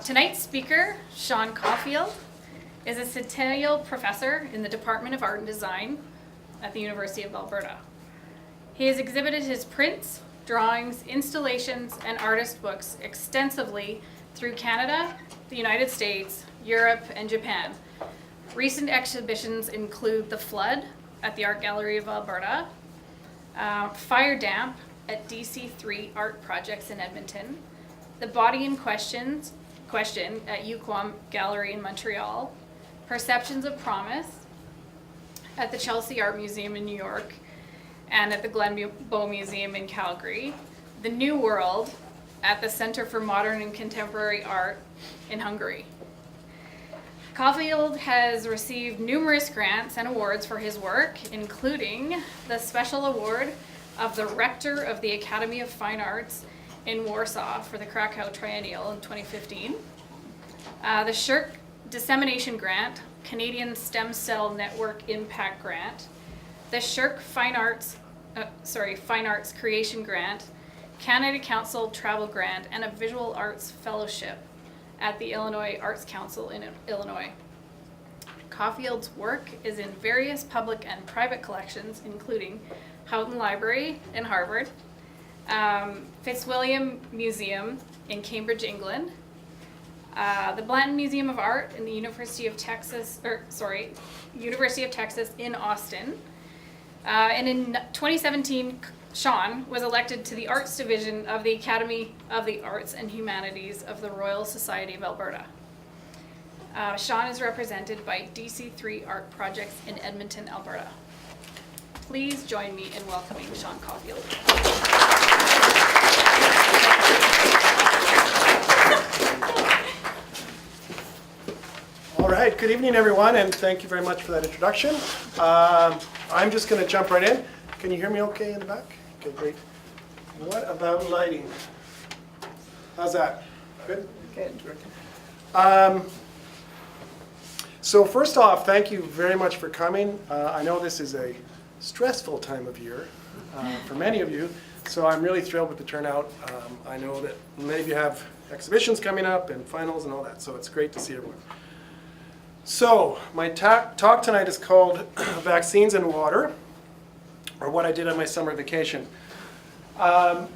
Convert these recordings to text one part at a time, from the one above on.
Tonight's speaker, Sean Caulfield, is a Centennial professor in the Department of Art and Design at the University of Alberta. He has exhibited his prints, drawings, installations, and artist books extensively through Canada, the United States, Europe, and Japan. Recent exhibitions include The Flood at the Art Gallery of Alberta, Fire Damp at DC3 Art Projects in Edmonton, The Body in Question at UQAM Gallery in Montreal, Perceptions of Promise at the Chelsea Art Museum in New York and at the Glenbow Museum in Calgary, The New World at the Center for Modern and Contemporary Art in Hungary. Caulfield has received numerous grants and awards for his work, including the Special Award of the Rector of the Academy of Fine Arts in Warsaw for the Krakow Triennial in 2015, the Shirk Dissemination Grant, Canadian Stem Cell Network Impact Grant, the Shirk Fine Arts Creation Grant, Canada Council Travel Grant, and a Visual Arts Fellowship at the Illinois Arts Council in Illinois. Caulfield's work is in various public and private collections, including Houghton Library in Harvard, Fitzwilliam Museum in Cambridge, England, the Blanton Museum of Art in the University of Texas in Austin. And in 2017, Sean was elected to the Arts Division of the Academy of the Arts and Humanities of the Royal Society of Alberta. Sean is represented by DC3 Art Projects in Edmonton, Alberta. Please join me in welcoming Sean Caulfield. All right, good evening everyone, and thank you very much for that introduction. I'm just going to jump right in. Can you hear me okay in the back? Okay, great. What about lighting? How's that? Good? Good. So first off, thank you very much for coming. I know this is a stressful time of year for many of you, so I'm really thrilled with the turnout. I know that many of you have exhibitions coming up and finals and all that, so it's great to see everyone. So my talk tonight is called Vaccines and Water, or what I did on my summer vacation. And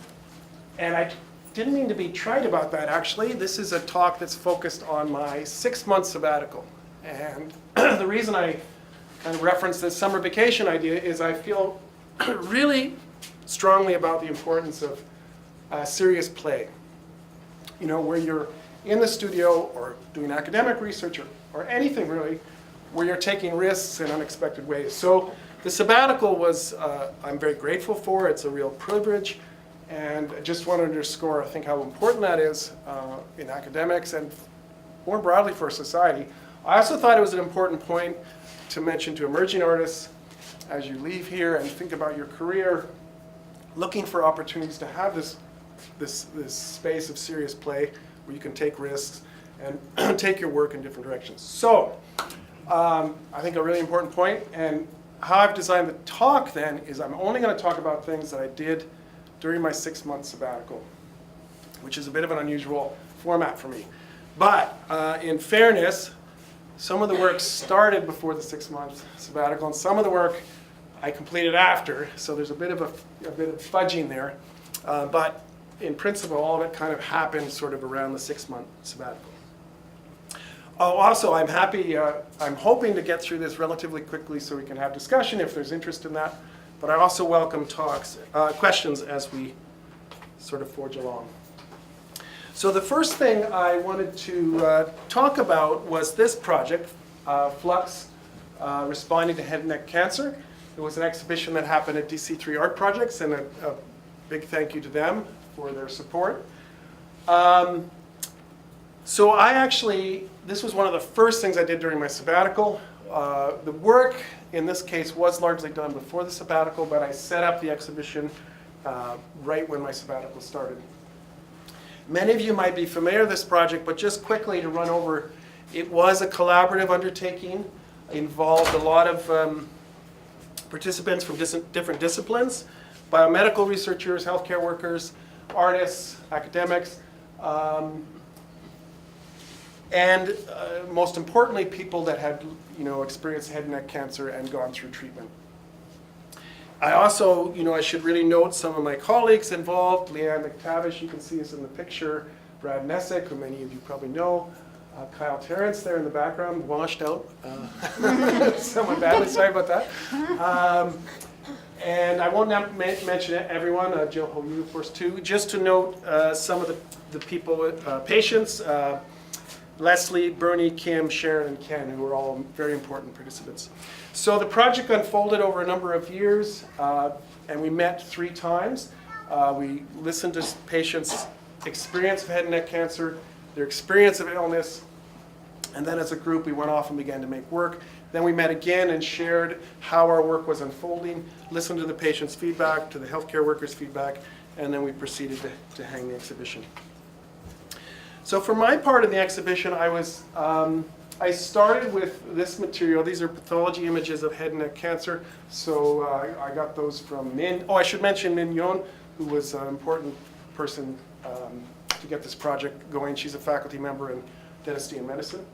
I didn't mean to be trite about that, actually. This is a talk that's focused on my 6-month sabbatical. And the reason I kind of reference this summer vacation idea is I feel really strongly about the importance of serious play. You know, where you're in the studio or doing academic research or anything really, where you're taking risks in unexpected ways. So the sabbatical was, I'm very grateful for. It's a real privilege. And I just want to underscore, I think, how important that is in academics and more broadly for society. I also thought it was an important point to mention to emerging artists as you leave here and think about your career, looking for opportunities to have this space of serious play where you can take risks and take your work in different directions. So I think a really important point, and how I've designed the talk then is I'm only going to talk about things that I did during my 6-month sabbatical, which is a bit of an unusual format for me. But in fairness, some of the work started before the 6-month sabbatical, and some of the work I completed after, so there's a bit of fudging there. But in principle, all of it kind of happened sort of around the 6-month sabbatical. Oh, also, I'm hoping to get through this relatively quickly so we can have discussion if there's interest in that. But I also welcome questions as we sort of forge along. So the first thing I wanted to talk about was this project, Flux, Responding to Head and Neck Cancer. It was an exhibition that happened at DC3 Art Projects, and a big thank you to them for their support. So this was one of the first things I did during my sabbatical. The work in this case was largely done before the sabbatical, but I set up the exhibition right when my sabbatical started. Many of you might be familiar with this project, but just quickly to run over, it was a collaborative undertaking. It involved a lot of participants from different disciplines, biomedical researchers, healthcare workers, artists, academics. and most importantly, people that had experienced head and neck cancer and gone through treatment. I also, I should really note some of my colleagues involved. Leanne McTavish, you can see us in the picture. Brad Nessick, who many of you probably know. Kyle Terrence there in the background, washed out. Someone badly, sorry about that. And I won't mention everyone, Jill Ho, you of course too. Just to note some of the people, patients, Leslie, Bernie, Kim, Sharon, and Ken, who were all very important participants. So the project unfolded over a number of years, and we met 3 times. We listened to patients' experience of head and neck cancer, their experience of illness, and then as a group we went off and began to make work. Then we met again and shared how our work was unfolding, listened to the patient's feedback, to the healthcare workers' feedback, and then we proceeded to hang the exhibition. So for my part of the exhibition, I started with this material. These are pathology images of head and neck cancer. So I got those from Min. Oh, I should mention Min Yon, who was an important person to get this project going. She's a faculty member in dentistry and medicine.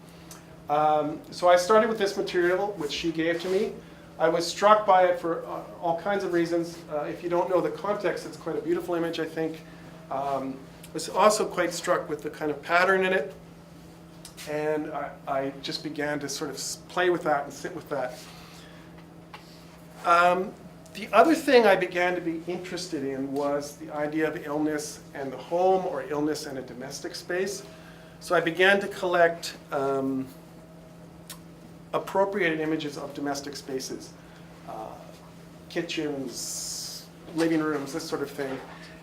So I started with this material, which she gave to me. I was struck by it for all kinds of reasons. If you don't know the context, it's quite a beautiful image, I think. Was also quite struck with the kind of pattern in it. And I just began to sort of play with that and sit with that. The other thing I began to be interested in was the idea of illness and the home, or illness and a domestic space. So I began to collect appropriated images of domestic spaces, kitchens, living rooms, this sort of thing.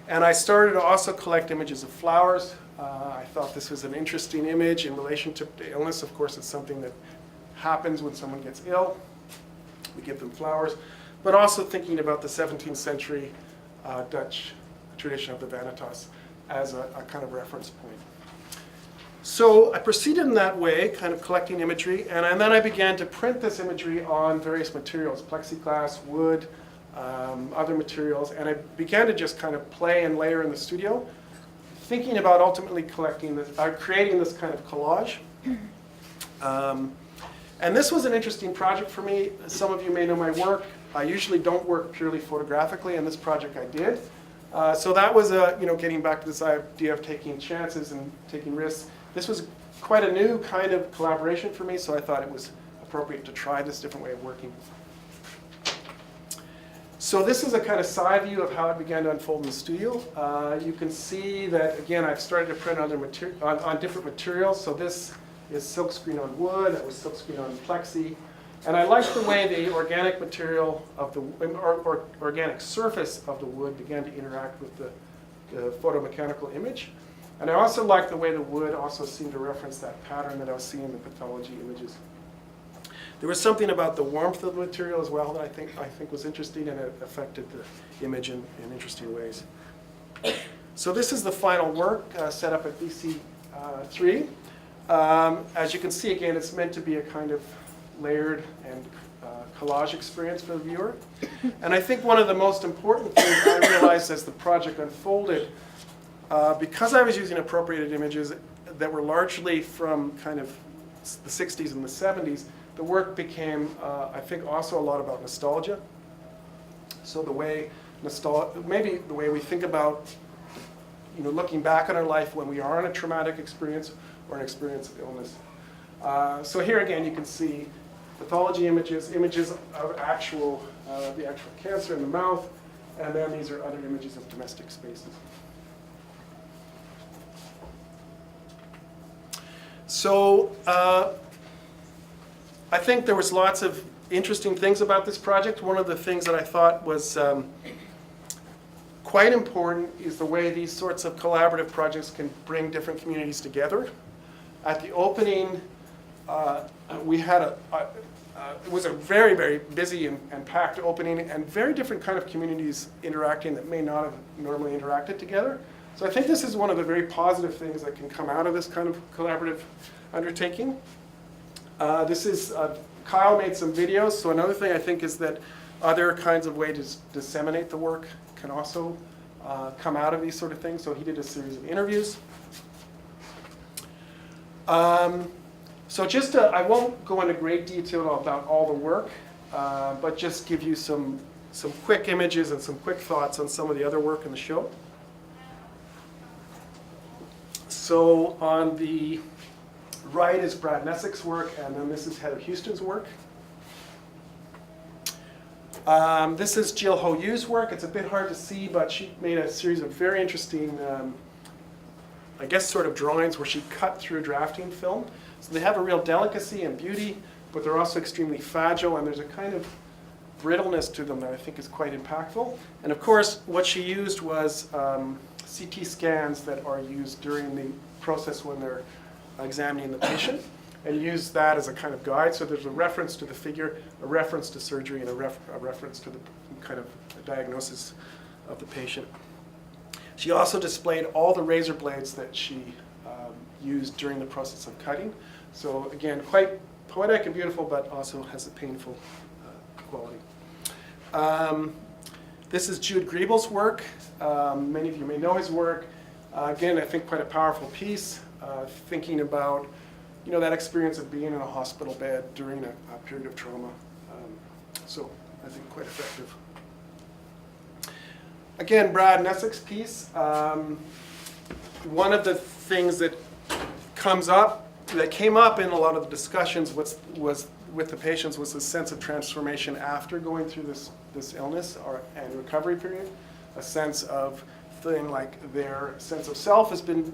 And I started to also collect images of flowers. I thought this was an interesting image in relation to illness. Of course, it's something that happens when someone gets ill. We give them flowers. But also thinking about the 17th century Dutch tradition of the vanitas as a kind of reference point. So I proceeded in that way, kind of collecting imagery, and then I began to print this imagery on various materials, plexiglass, wood, other materials, and I began to just kind of play and layer in the studio, thinking about ultimately creating this kind of collage. And this was an interesting project for me. Some of you may know my work. I usually don't work purely photographically, and this project I did. So that was getting back to this idea of taking chances and taking risks. This was quite a new kind of collaboration for me, so I thought it was appropriate to try this different way of working. So this is a kind of side view of how it began to unfold in the studio. You can see that, again, I've started to print on different materials. So this is silkscreen on wood, that was silkscreen on plexi. And I liked the way the organic material of the, or organic surface of the wood began to interact with the photomechanical image. And I also liked the way the wood also seemed to reference that pattern that I was seeing in the pathology images. There was something about the warmth of the material as well that I think was interesting, and it affected the image in interesting ways. So this is the final work set up at BC3. As you can see, again, it's meant to be a kind of layered and collage experience for the viewer. And I think one of the most important things I realized as the project unfolded, because I was using appropriated images that were largely from kind of the 60s and the 70s, the work became, I think, also a lot about nostalgia. So the way maybe the way we think about, looking back on our life when we are in a traumatic experience or an experience of illness. So here again, you can see pathology images of the actual cancer in the mouth, and then these are other images of domestic spaces. So I think there was lots of interesting things about this project. One of the things that I thought was quite important is the way these sorts of collaborative projects can bring different communities together. At the opening, we had it was a very, very busy and packed opening, and very different kind of communities interacting that may not have normally interacted together. So I think this is one of the very positive things that can come out of this kind of collaborative undertaking. Kyle made some videos, so another thing I think is that other kinds of ways to disseminate the work can also come out of these sort of things. So he did a series of interviews. So just I won't go into great detail about all the work, but just give you some quick images and some quick thoughts on some of the other work in the show. So on the right is Brad Nessick's work, and then this is Heather Houston's work. This is Jill Ho Yu's work. It's a bit hard to see, but she made a series of very interesting, I guess, sort of drawings where she cut through drafting film. So they have a real delicacy and beauty, but they're also extremely fragile, and there's a kind of brittleness to them that I think is quite impactful. And of course, what she used was CT scans that are used during the process when they're examining the patient, and use that as a kind of guide. So there's a reference to the figure, a reference to surgery, and a reference to the kind of diagnosis of the patient. She also displayed all the razor blades that she used during the process of cutting. So again, quite poetic and beautiful, but also has a painful quality. This is Jude Griebel's work. Many of you may know his work. Again, I think quite a powerful piece, thinking about that experience of being in a hospital bed during a period of trauma. So I think quite effective. Again, Brad Nessick's piece. One of the things that came up in a lot of the discussions was with the patients was the sense of transformation after going through this illness and recovery period. A sense of feeling like their sense of self has been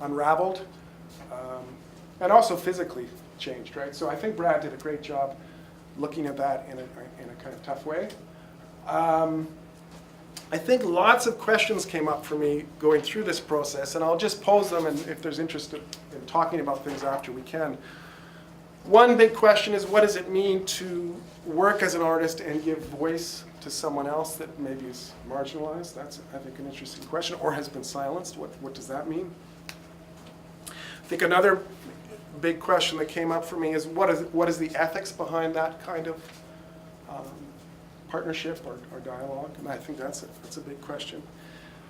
unraveled, and also physically changed, right? So I think Brad did a great job looking at that in a kind of tough way. I think lots of questions came up for me going through this process, and I'll just pose them, and if there's interest in talking about things after, we can. One big question is, what does it mean to work as an artist and give voice to someone else that maybe is marginalized? That's, I think, an interesting question, or has been silenced. What does that mean? I think another big question that came up for me is, what is the ethics behind that kind of partnership or dialogue? And I think that's a big question.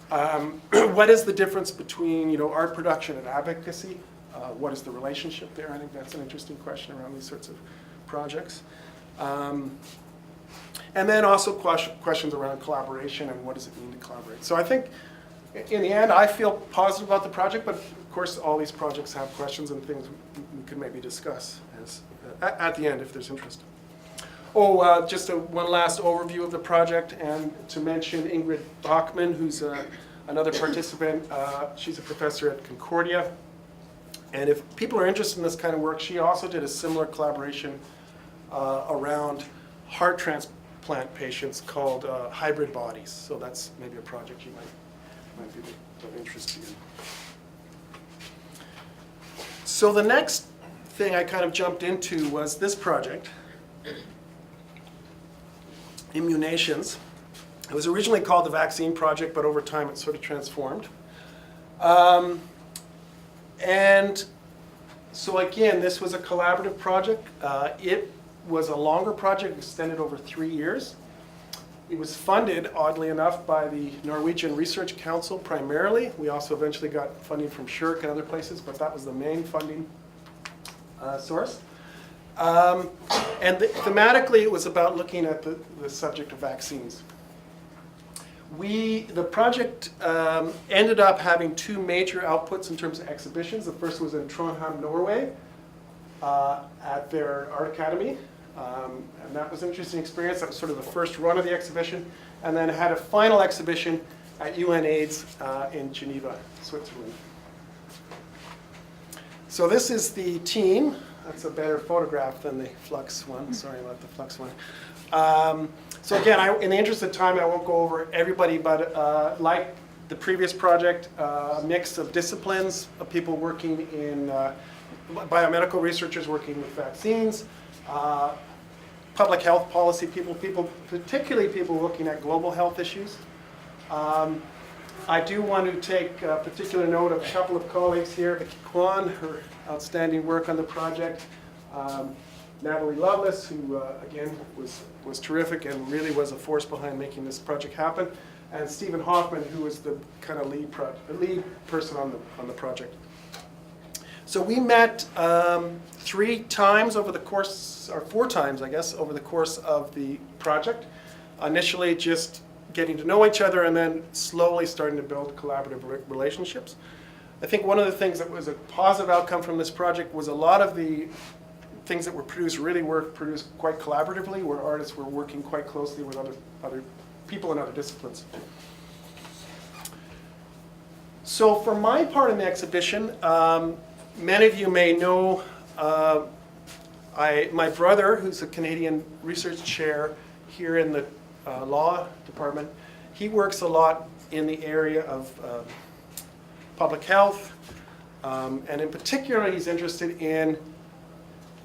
What is the difference between art production and advocacy? What is the relationship there? I think that's an interesting question around these sorts of projects. And then also questions around collaboration and what does it mean to collaborate. So I think in the end I feel positive about the project, but of course all these projects have questions and things we could maybe discuss at the end if there's interest. Just one last overview of the project, and to mention Ingrid Hoffman, who's another participant. She's a professor at Concordia. And if people are interested in this kind of work, she also did a similar collaboration around heart transplant patients called Hybrid Bodies. So that's maybe a project you might be of interest to you. So the next thing I kind of jumped into was this project, Immunations. It was originally called the Vaccine Project, but over time it sort of transformed. And so again, this was a collaborative project. It was a longer project, extended over 3 years. It was funded, oddly enough, by the Norwegian Research Council primarily. We also eventually got funding from SHRC and other places, but that was the main funding source. And thematically, it was about looking at the subject of vaccines. The project ended up having two major outputs in terms of exhibitions. The first was in Trondheim, Norway, at their art academy. And that was an interesting experience. That was sort of the first run of the exhibition. And then had a final exhibition at UNAIDS in Geneva, Switzerland. So this is the team. That's a better photograph than the Flux one. Sorry about the Flux one. So again, in the interest of time, I won't go over everybody, but like the previous project, a mix of disciplines, of people working in, biomedical researchers working with vaccines, public health policy people, particularly people looking at global health issues. I do want to take particular note of a couple of colleagues here, Vicky Kwan, her outstanding work on the project, Natalie Loveless, who again was terrific and really was a force behind making this project happen, and Stephen Hoffman, who was the kind of lead person on the project. So we met 3 times over the course, or 4 times, I guess, over the course of the project. Initially just getting to know each other and then slowly starting to build collaborative relationships. I think one of the things that was a positive outcome from this project was a lot of the things that were produced really were produced quite collaboratively, where artists were working quite closely with other people in other disciplines. So for my part in the exhibition, many of you may know my brother, who's a Canadian research chair here in the law department. He works a lot in the area of public health, and in particular he's interested in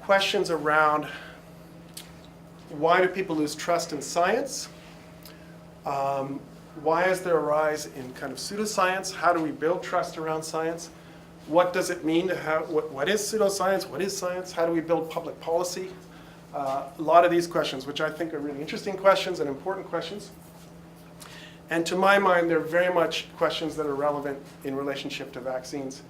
questions around why do people lose trust in science? Why is there a rise in kind of pseudoscience? How do we build trust around science? What does it mean to have, what is pseudoscience? What is science? How do we build public policy? A lot of these questions, which I think are really interesting questions and important questions. And to my mind, they're very much questions that are relevant in relationship to vaccines.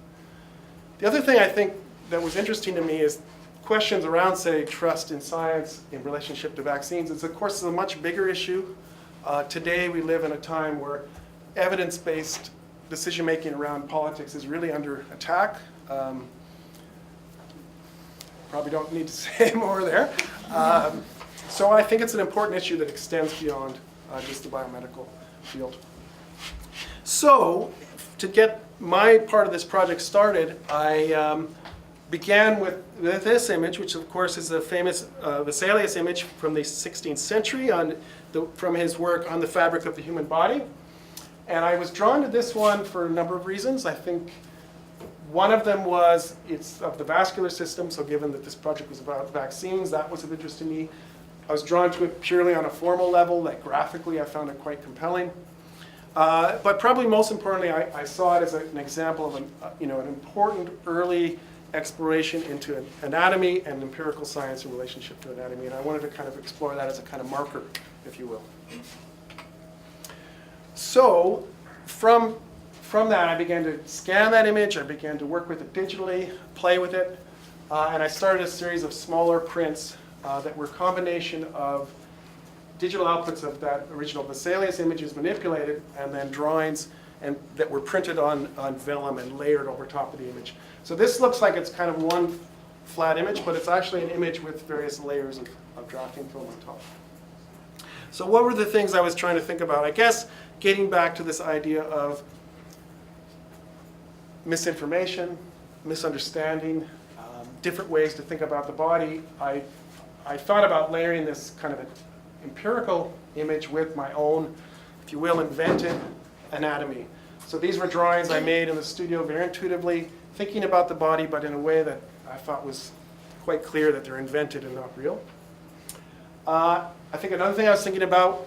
The other thing I think that was interesting to me is questions around, say, trust in science in relationship to vaccines. It's, of course, a much bigger issue. Today, we live in a time where evidence-based decision-making around politics is really under attack. Probably don't need to say more there. So I think it's an important issue that extends beyond just the biomedical field. So to get my part of this project started, I began with this image, which of course is a famous Vesalius image from the 16th century from his work on the fabric of the human body. And I was drawn to this one for a number of reasons. I think one of them was it's of the vascular system, so given that this project was about vaccines, that was of interest to me. I was drawn to it purely on a formal level, like graphically I found it quite compelling. But probably most importantly, I saw it as an example of an important early exploration into anatomy and empirical science in relationship to anatomy, and I wanted to kind of explore that as a kind of marker, if you will. So from that, I began to scan that image, I began to work with it digitally, play with it, and I started a series of smaller prints that were a combination of digital outputs of that original Vesalius images manipulated, and then drawings that were printed on vellum and layered over top of the image. So this looks like it's kind of one flat image, but it's actually an image with various layers of drafting film on top. So what were the things I was trying to think about? I guess getting back to this idea of misinformation, misunderstanding, different ways to think about the body. I thought about layering this kind of an empirical image with my own, if you will, invented anatomy. So these were drawings I made in the studio very intuitively, thinking about the body, but in a way that I thought was quite clear that they're invented and not real. I think another thing I was thinking about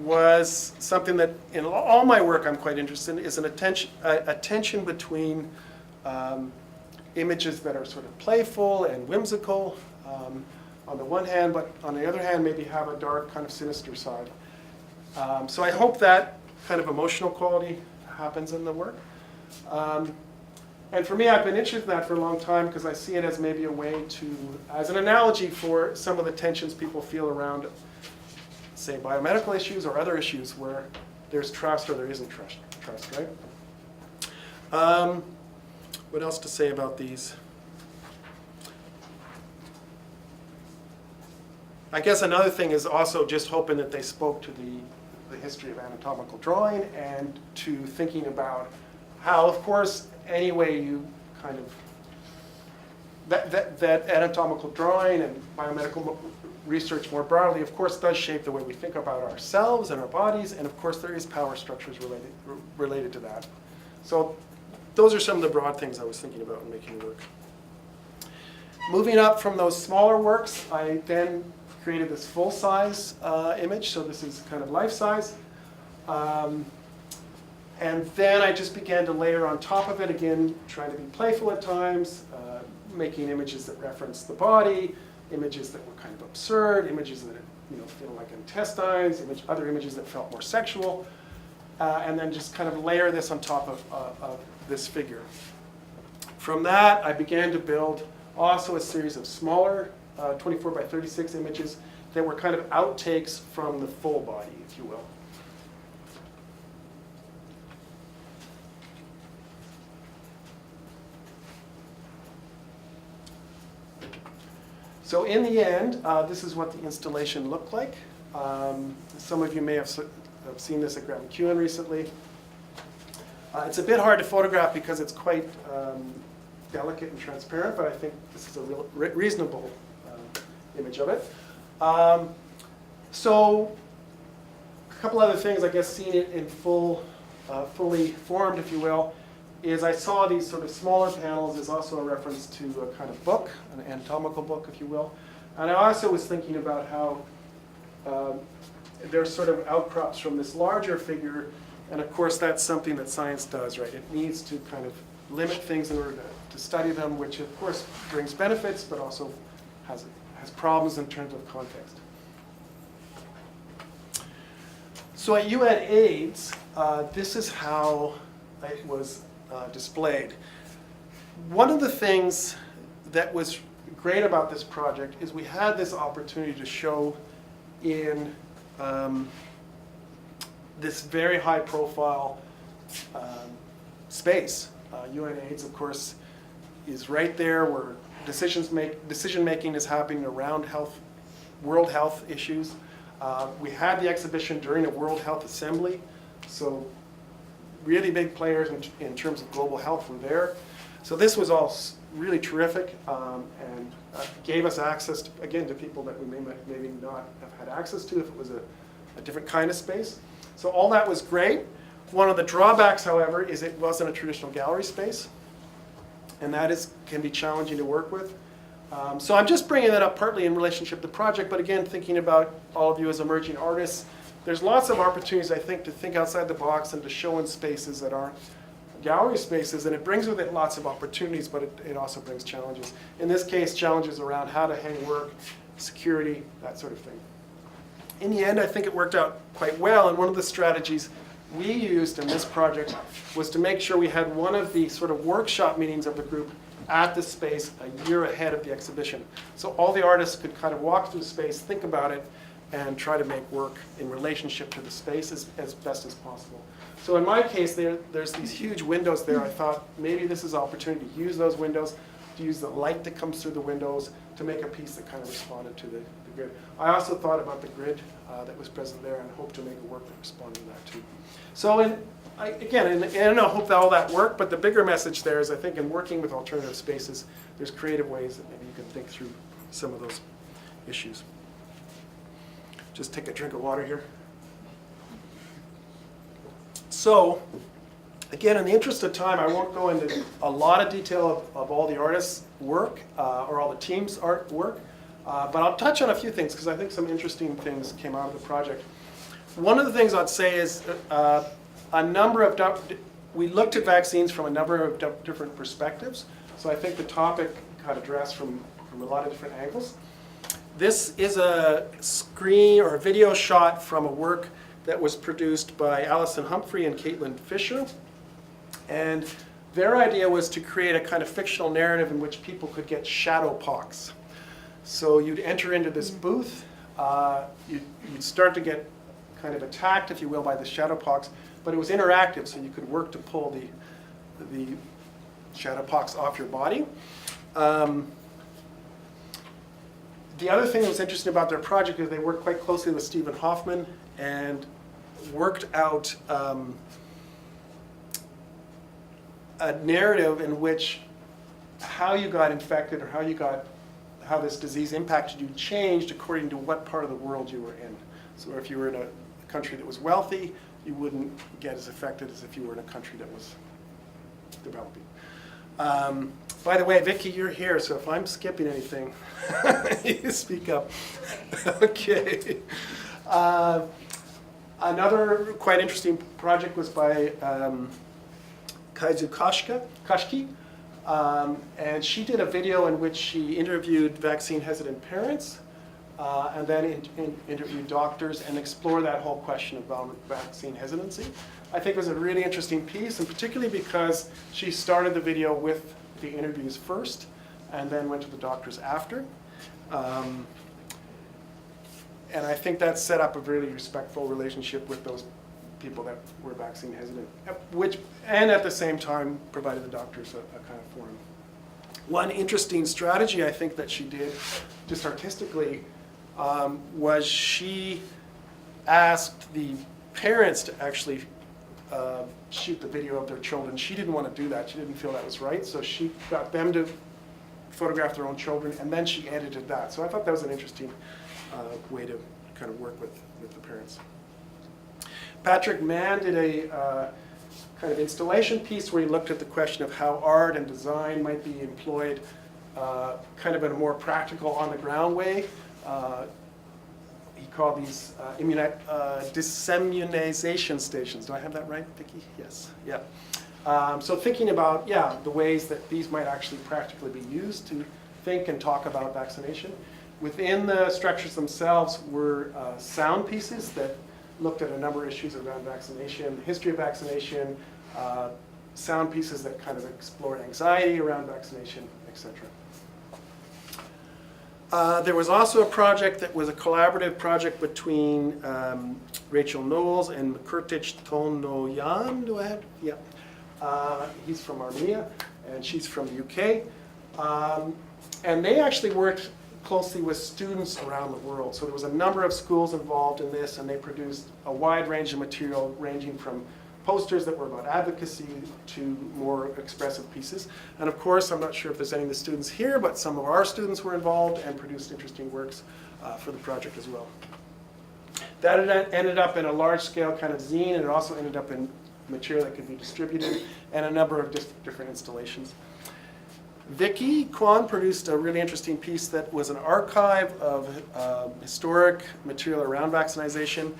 was something that in all my work I'm quite interested in, is a tension between images that are sort of playful and whimsical on the one hand, but on the other hand maybe have a dark kind of sinister side. So I hope that kind of emotional quality happens in the work. And for me, I've been interested in that for a long time because I see it as maybe a way to, as an analogy for some of the tensions people feel around, say, biomedical issues or other issues where there's trust or there isn't trust, right? What else to say about these? I guess another thing is also just hoping that they spoke to the history of anatomical drawing and to thinking about how, of course, any way you kind of, that anatomical drawing and biomedical research more broadly, of course, does shape the way we think about ourselves and our bodies, and of course there is power structures related to that. So those are some of the broad things I was thinking about in making the work. Moving up from those smaller works, I then created this full-size image, so this is kind of life-size. And then I just began to layer on top of it, again, trying to be playful at times, making images that reference the body, images that were kind of absurd, images that feel like intestines, other images that felt more sexual, and then just kind of layer this on top of this figure. From that, I began to build also a series of smaller 24 by 36 images that were kind of outtakes from the full body, if you will. So in the end, this is what the installation looked like. Some of you may have seen this at Grant McEwen recently. It's a bit hard to photograph because it's quite delicate and transparent, but I think this is a reasonable image of it. So a couple other things, I guess, seeing it in fully formed, if you will, is I saw these sort of smaller panels as also a reference to a kind of book, an anatomical book, if you will. And I also was thinking about how there's sort of outcrops from this larger figure, and of course that's something that science does, right? It needs to kind of limit things in order to study them, which of course brings benefits, but also has problems in terms of context. So at UNAIDS, this is how it was displayed. One of the things that was great about this project is we had this opportunity to show in this very high profile space. UNAIDS, of course, is right there where decision making is happening around health, world health issues. We had the exhibition during a World Health Assembly, so really big players in terms of global health were there. So this was all really terrific and gave us access, to, again, to people that we maybe not have had access to if it was a different kind of space. So all that was great. One of the drawbacks, however, is it wasn't a traditional gallery space, and that can be challenging to work with. So I'm just bringing that up partly in relationship to the project, but again, thinking about all of you as emerging artists, there's lots of opportunities, I think, to think outside the box and to show in spaces that aren't gallery spaces, and it brings with it lots of opportunities, but it also brings challenges. In this case, challenges around how to hang work, security, that sort of thing. In the end, I think it worked out quite well, and one of the strategies we used in this project was to make sure we had one of the sort of workshop meetings of the group at the space a year ahead of the exhibition. So all the artists could kind of walk through the space, think about it, and try to make work in relationship to the space as best as possible. So in my case, there's these huge windows there. I thought maybe this is an opportunity to use those windows, to use the light that comes through the windows to make a piece that kind of responded to the grid. I also thought about the grid that was present there and hoped to make a work that responded to that too. So I hope that all that worked, but the bigger message there is I think in working with alternative spaces, there's creative ways that maybe you can think through some of those issues. Just take a drink of water here. So, again, in the interest of time, I won't go into a lot of detail of all the artists' work or all the team's art work, but I'll touch on a few things because I think some interesting things came out of the project. One of the things I'd say is we looked at vaccines from a number of different perspectives, so I think the topic got addressed from a lot of different angles. This is a screen or a video shot from a work that was produced by Alison Humphrey and Caitlin Fisher. And their idea was to create a kind of fictional narrative in which people could get shadow pox. So you'd enter into this booth, you'd start to get kind of attacked, if you will, by the shadow pox, but it was interactive, so you could work to pull the shadow pox off your body. The other thing that was interesting about their project is they worked quite closely with Stephen Hoffman and worked out a narrative in which how you got infected or how this disease impacted you changed according to what part of the world you were in. So if you were in a country that was wealthy, you wouldn't get as affected as if you were in a country that was developing. By the way, Vicky, you're here, so if I'm skipping anything, you speak up. Okay. Another quite interesting project was by Kaizu Kashki, and she did a video in which she interviewed vaccine-hesitant parents and then interviewed doctors and explored that whole question about vaccine hesitancy. I think it was a really interesting piece, and particularly because she started the video with the interviews first and then went to the doctors after. And I think that set up a really respectful relationship with those people that were vaccine hesitant, and at the same time provided the doctors a kind of forum. One interesting strategy I think that she did, just artistically, was she asked the parents to actually shoot the video of their children. She didn't want to do that. She didn't feel that was right, so she got them to photograph their own children, and then she edited that. So I thought that was an interesting way to kind of work with the parents. Patrick Mann did a kind of installation piece where he looked at the question of how art and design might be employed kind of in a more practical, on-the-ground way. He called these dissemination stations. Do I have that right, Vicki? Yes. Yeah. So thinking about, the ways that these might actually practically be used to think and talk about vaccination. Within the structures themselves were sound pieces that looked at a number of issues around vaccination, the history of vaccination, sound pieces that kind of explored anxiety around vaccination, etc. There was also a project that was a collaborative project between Rachel Knowles and Mkurtich Tonoyan. Do I have? Yeah. He's from Armenia, and she's from the UK. And they actually worked closely with students around the world. So there was a number of schools involved in this, and they produced a wide range of material ranging from posters that were about advocacy to more expressive pieces. And of course, I'm not sure if there's any of the students here, but some of our students were involved and produced interesting works for the project as well. That ended up in a large-scale kind of zine, and it also ended up in material that could be distributed, and a number of different installations. Vicki Kwan produced a really interesting piece that was an archive of historic material around vaccination,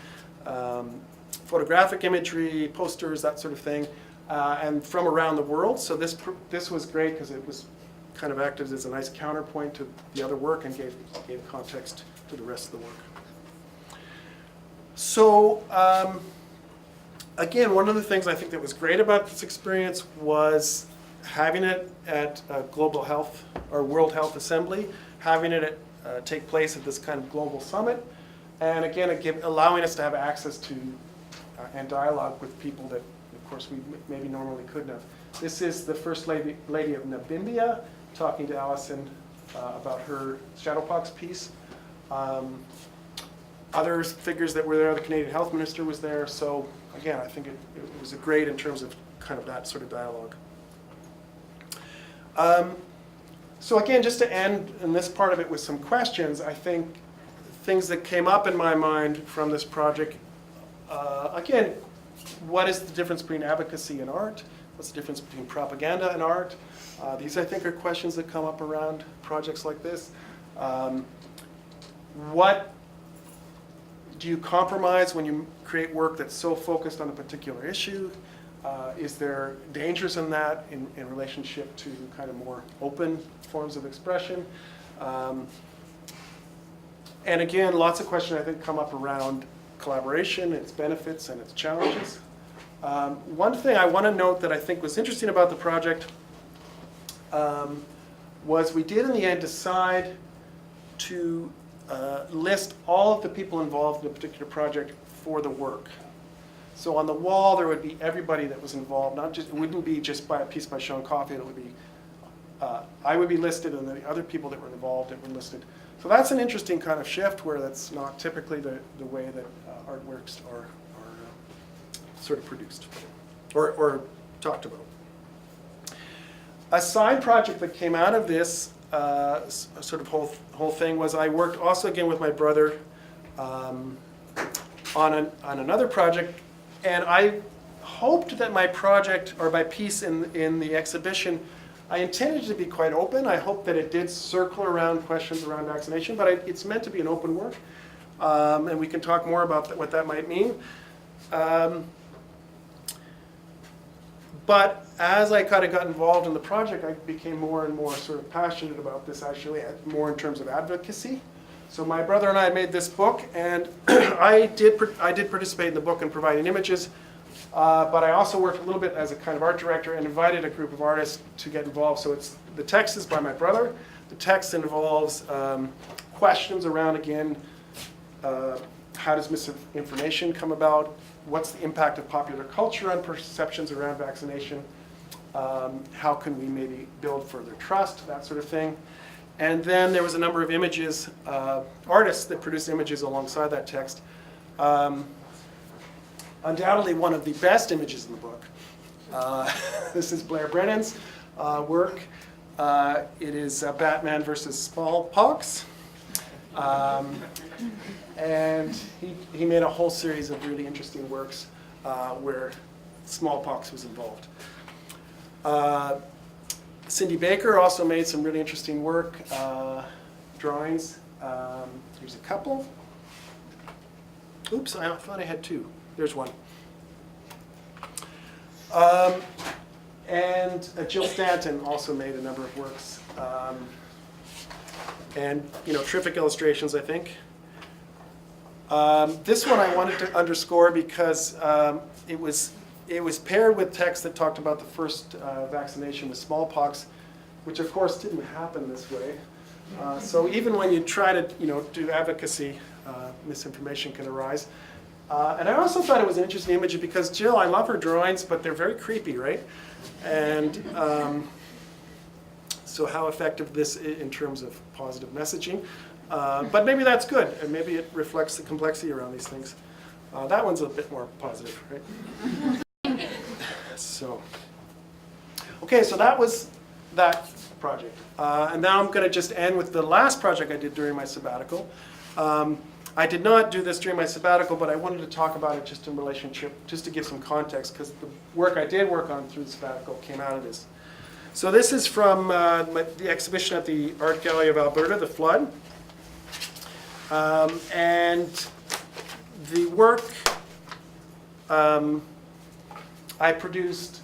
photographic imagery, posters, that sort of thing, and from around the world. So this was great because it was kind of acted as a nice counterpoint to the other work and gave context to the rest of the work. So again, one of the things I think that was great about this experience was having it at Global Health or World Health Assembly, having it take place at this kind of global summit, and again, allowing us to have access to and dialogue with people that, of course, we maybe normally couldn't have. This is the First Lady of Namibia talking to Allison about her Shadowpox piece. Other figures that were there, the Canadian Health Minister was there, so again, I think it was great in terms of kind of that sort of dialogue. So again, just to end in this part of it with some questions, I think things that came up in my mind from this project, again, what is the difference between advocacy and art? What's the difference between propaganda and art? These, I think, are questions that come up around projects like this. What do you compromise when you create work that's so focused on a particular issue? Is there dangers in that in relationship to kind of more open forms of expression? And again, lots of questions I think come up around collaboration, its benefits and its challenges. One thing I want to note that I think was interesting about the project was we did in the end decide to list all of the people involved in a particular project for the work. So on the wall there would be everybody that was involved, it wouldn't be just by a piece by Sean Caulfield, it would be, I would be listed and the other people that were involved that were listed. So that's an interesting kind of shift where that's not typically the way that artworks are sort of produced or talked about. A side project that came out of this sort of whole thing was I worked also again with my brother on another project, and I hoped that my project or my piece in the exhibition, I intended it to be quite open. I hope that it did circle around questions around vaccination, but it's meant to be an open work, and we can talk more about what that might mean. But as I kind of got involved in the project, I became more and more sort of passionate about this, actually, more in terms of advocacy. So my brother and I made this book, and I did participate in the book in providing images. But I also worked a little bit as a kind of art director and invited a group of artists to get involved. So the text is by my brother. The text involves questions around, again, how does misinformation come about? What's the impact of popular culture on perceptions around vaccination? How can we maybe build further trust, that sort of thing. And then there was a number of images, artists that produced images alongside that text. Undoubtedly one of the best images in the book. This is Blair Brennan's work. It is Batman versus Smallpox. And he made a whole series of really interesting works where smallpox was involved. Cindy Baker also made some really interesting work, drawings. Here's a couple. Oops, I thought I had two. There's one. And Jill Stanton also made a number of works. And, terrific illustrations, I think. This one I wanted to underscore because it was paired with text that talked about the first vaccination with smallpox, which of course didn't happen this way. So even when you try to, do advocacy, misinformation can arise. And I also thought it was an interesting image because Jill, I love her drawings, but they're very creepy, right? And so how effective this is in terms of positive messaging. But maybe that's good, and maybe it reflects the complexity around these things. That one's a bit more positive, right? So, okay, so that was that project. And now I'm going to just end with the last project I did during my sabbatical. I did not do this during my sabbatical, but I wanted to talk about it just in relationship, just to give some context, because the work I did work on through the sabbatical came out of this. So this is from the exhibition at the Art Gallery of Alberta, The Flood. And the work I produced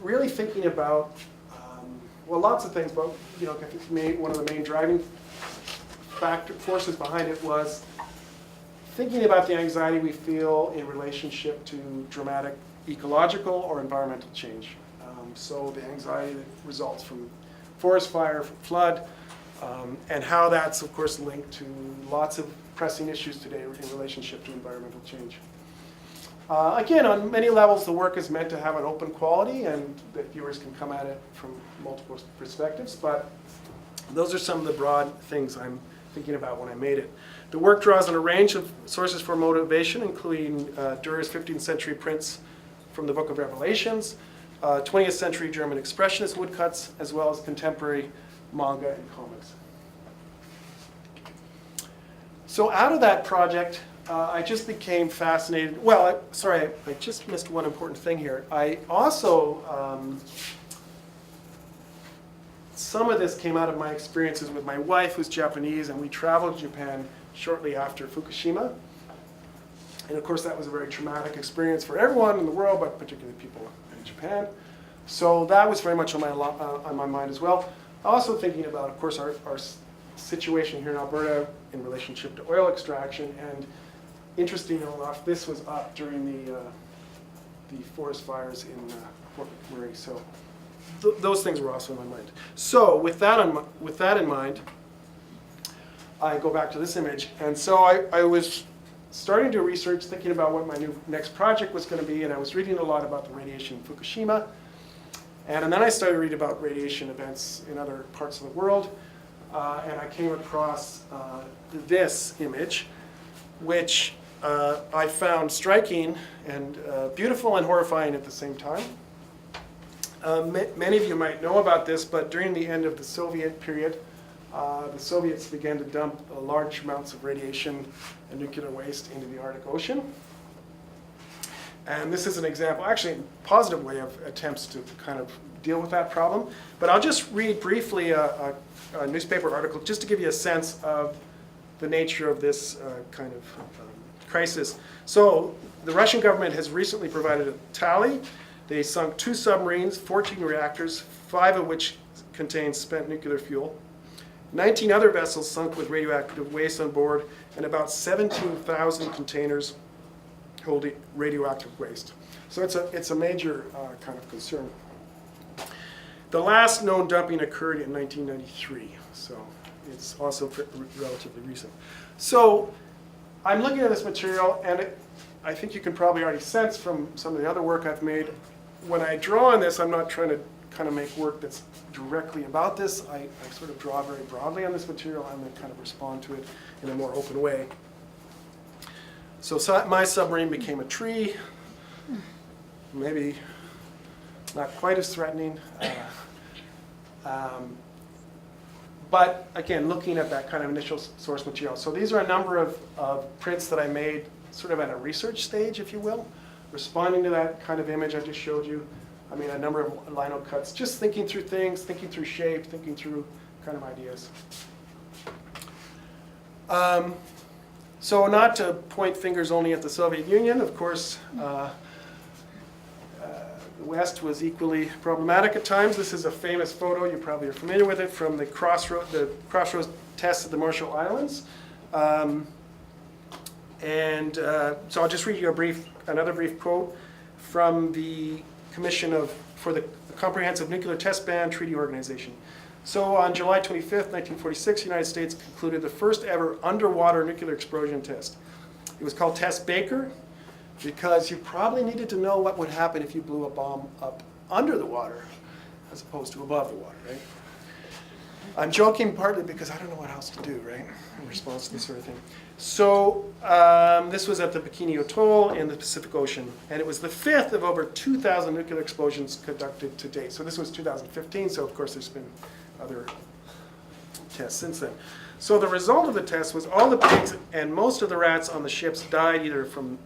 really thinking about, lots of things, but I think one of the main driving forces behind it was thinking about the anxiety we feel in relationship to dramatic ecological or environmental change. So the anxiety that results from forest fire, from flood, and how that's, of course, linked to lots of pressing issues today in relationship to environmental change. Again, on many levels, the work is meant to have an open quality and that viewers can come at it from multiple perspectives, but those are some of the broad things I'm thinking about when I made it. The work draws on a range of sources for motivation, including Durer's 15th century prints from the Book of Revelations, 20th century German expressionist woodcuts, as well as contemporary manga and comics. So out of that project, I just became fascinated. I just missed one important thing here. I also, some of this came out of my experiences with my wife, who's Japanese, and we traveled to Japan shortly after Fukushima. And of course, that was a very traumatic experience for everyone in the world, but particularly people in Japan. So that was very much on my mind as well. Also thinking about, of course, our situation here in Alberta in relationship to oil extraction. And interestingly enough, this was up during the forest fires in Fort McMurray. So those things were also in my mind. So with that in mind, I go back to this image. And so I was starting to do research, thinking about what my next project was going to be, and I was reading a lot about the radiation in Fukushima. And then I started to read about radiation events in other parts of the world, and I came across this image, which I found striking and beautiful and horrifying at the same time. Many of you might know about this, but during the end of the Soviet period, the Soviets began to dump large amounts of radiation and nuclear waste into the Arctic Ocean. And this is an example, actually a positive way of attempts to kind of deal with that problem. But I'll just read briefly a newspaper article just to give you a sense of the nature of this kind of crisis. So the Russian government has recently provided a tally. They sunk 2 submarines, 14 reactors, 5 of which contain spent nuclear fuel. 19 other vessels sunk with radioactive waste on board, and about 17,000 containers holding radioactive waste. So it's a major kind of concern. The last known dumping occurred in 1993, so it's also relatively recent. So I'm looking at this material, and I think you can probably already sense from some of the other work I've made, when I draw on this, I'm not trying to kind of make work that's directly about this. I sort of draw very broadly on this material and then kind of respond to it in a more open way. So my submarine became a tree, maybe not quite as threatening. But again, looking at that kind of initial source material. So these are a number of prints that I made sort of at a research stage, if you will, responding to that kind of image I just showed you. I mean, a number of lino cuts, just thinking through things, thinking through shape, thinking through kind of ideas. So not to point fingers only at the Soviet Union, of course, the West was equally problematic at times. This is a famous photo, you probably are familiar with it, from the crossroads tests at the Marshall Islands. So I'll just read you another brief quote from the Commission for the Comprehensive Nuclear Test Ban Treaty Organization. So on July 25th, 1946, the United States concluded the first ever underwater nuclear explosion test. It was called Test Baker because you probably needed to know what would happen if you blew a bomb up under the water as opposed to above the water, right? I'm joking partly because I don't know what else to do, right, in response to this sort of thing. So this was at the Bikini Atoll in the Pacific Ocean, and it was the fifth of over 2,000 nuclear explosions conducted to date. So this was 2015, so of course there's been other tests since then. So the result of the test was all the pigs and most of the rats on the ships died either from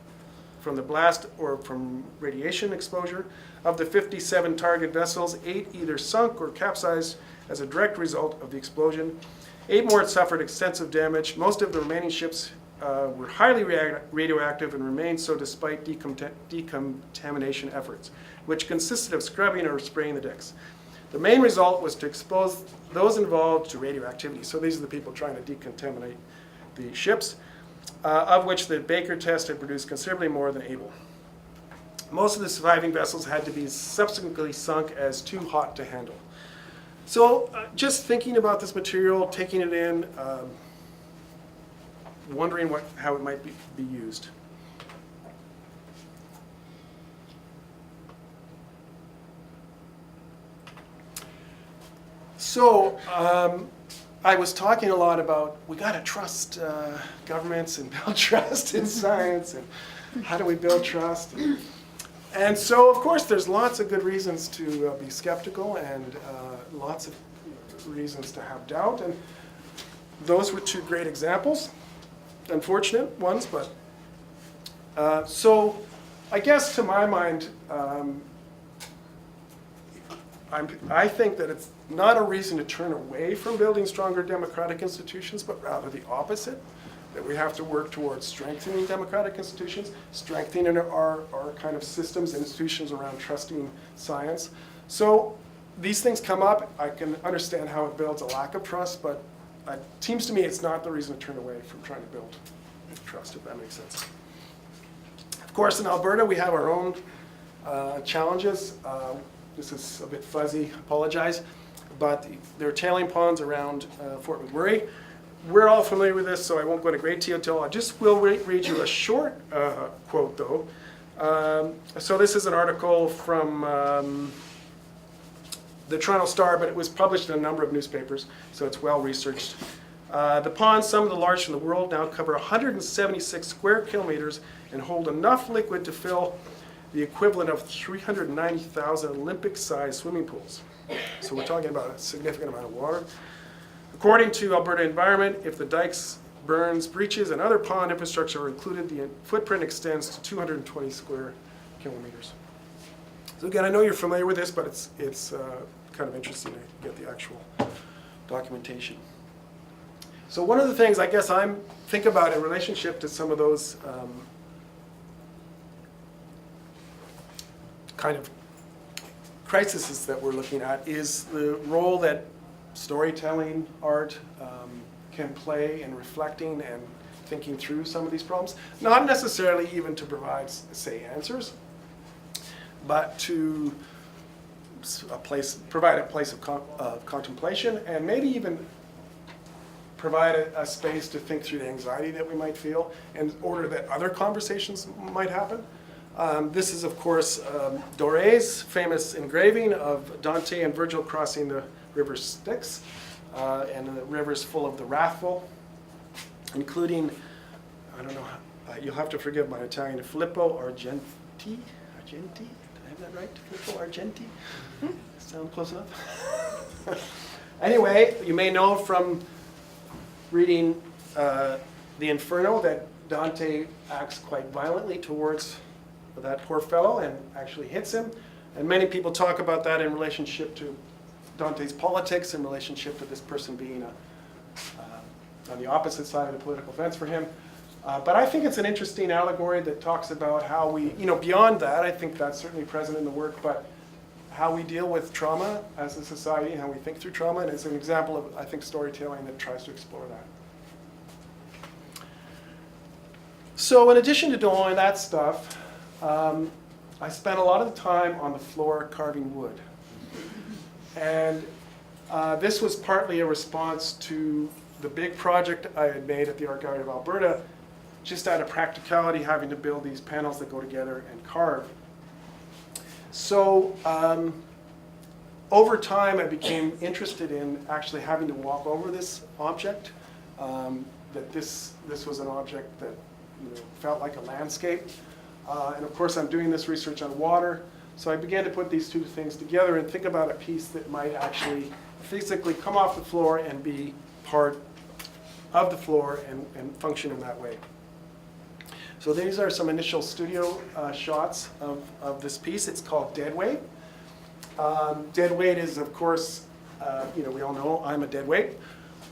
the blast or from radiation exposure. Of the 57 target vessels, 8 either sunk or capsized as a direct result of the explosion. 8 more suffered extensive damage. Most of the remaining ships were highly radioactive and remained so despite decontamination efforts, which consisted of scrubbing or spraying the decks. The main result was to expose those involved to radioactivity. So these are the people trying to decontaminate the ships, of which the Baker test had produced considerably more than able. Most of the surviving vessels had to be subsequently sunk as too hot to handle. So just thinking about this material, taking it in, wondering how it might be used. So I was talking a lot about we got to trust governments and build trust in science, and how do we build trust? And so, of course, there's lots of good reasons to be skeptical and lots of reasons to have doubt. And those were 2 great examples, unfortunate ones. But so I guess to my mind, I think that it's not a reason to turn away from building stronger democratic institutions, but rather the opposite. That we have to work towards strengthening democratic institutions, strengthening our kind of systems and institutions around trusting science. So these things come up. I can understand how it builds a lack of trust, but it seems to me it's not the reason to turn away from trying to build trust, if that makes sense. Of course, in Alberta, we have our own challenges. This is a bit fuzzy, apologize, but there are tailing ponds around Fort McMurray. We're all familiar with this, so I won't go into great detail. I just will read you a short quote, though. So this is an article from the Toronto Star, but it was published in a number of newspapers, so it's well researched. The ponds, some of the largest in the world, now cover 176 square kilometers and hold enough liquid to fill the equivalent of 390,000 Olympic-sized swimming pools. So we're talking about a significant amount of water. According to Alberta Environment, if the dikes, burns, breaches, and other pond infrastructure are included, the footprint extends to 220 square kilometers. So again, I know you're familiar with this, but it's kind of interesting to get the actual documentation. So one of the things I guess I think about in relationship to some of those kind of crises that we're looking at is the role that storytelling, art can play in reflecting and thinking through some of these problems. Not necessarily even to provide, say, answers, but to provide a place of contemplation, and maybe even provide a space to think through the anxiety that we might feel in order that other conversations might happen. This is, of course, Doré's famous engraving of Dante and Virgil crossing the river Styx, and the river's full of the wrathful, including, I don't know, you'll have to forgive my Italian, Filippo Argenti? Did I have that right? Filippo Argenti? Sound close enough? Anyway, you may know from reading the Inferno that Dante acts quite violently towards that poor fellow and actually hits him. And many people talk about that in relationship to Dante's politics, in relationship to this person being on the opposite side of the political fence for him. But I think it's an interesting allegory that talks about how we, beyond that, I think that's certainly present in the work, but how we deal with trauma as a society and how we think through trauma. And it's an example of, I think, storytelling that tries to explore that. So in addition to doing all that stuff, I spent a lot of the time on the floor carving wood. And this was partly a response to the big project I had made at the Art Gallery of Alberta, just out of practicality, having to build these panels that go together and carve. So over time, I became interested in actually having to walk over this object, that this was an object that felt like a landscape. And of course, I'm doing this research on water. So I began to put these two things together and think about a piece that might actually physically come off the floor and be part of the floor and function in that way. So these are some initial studio shots of this piece. It's called Deadweight. Deadweight is, of course, we all know I'm a deadweight,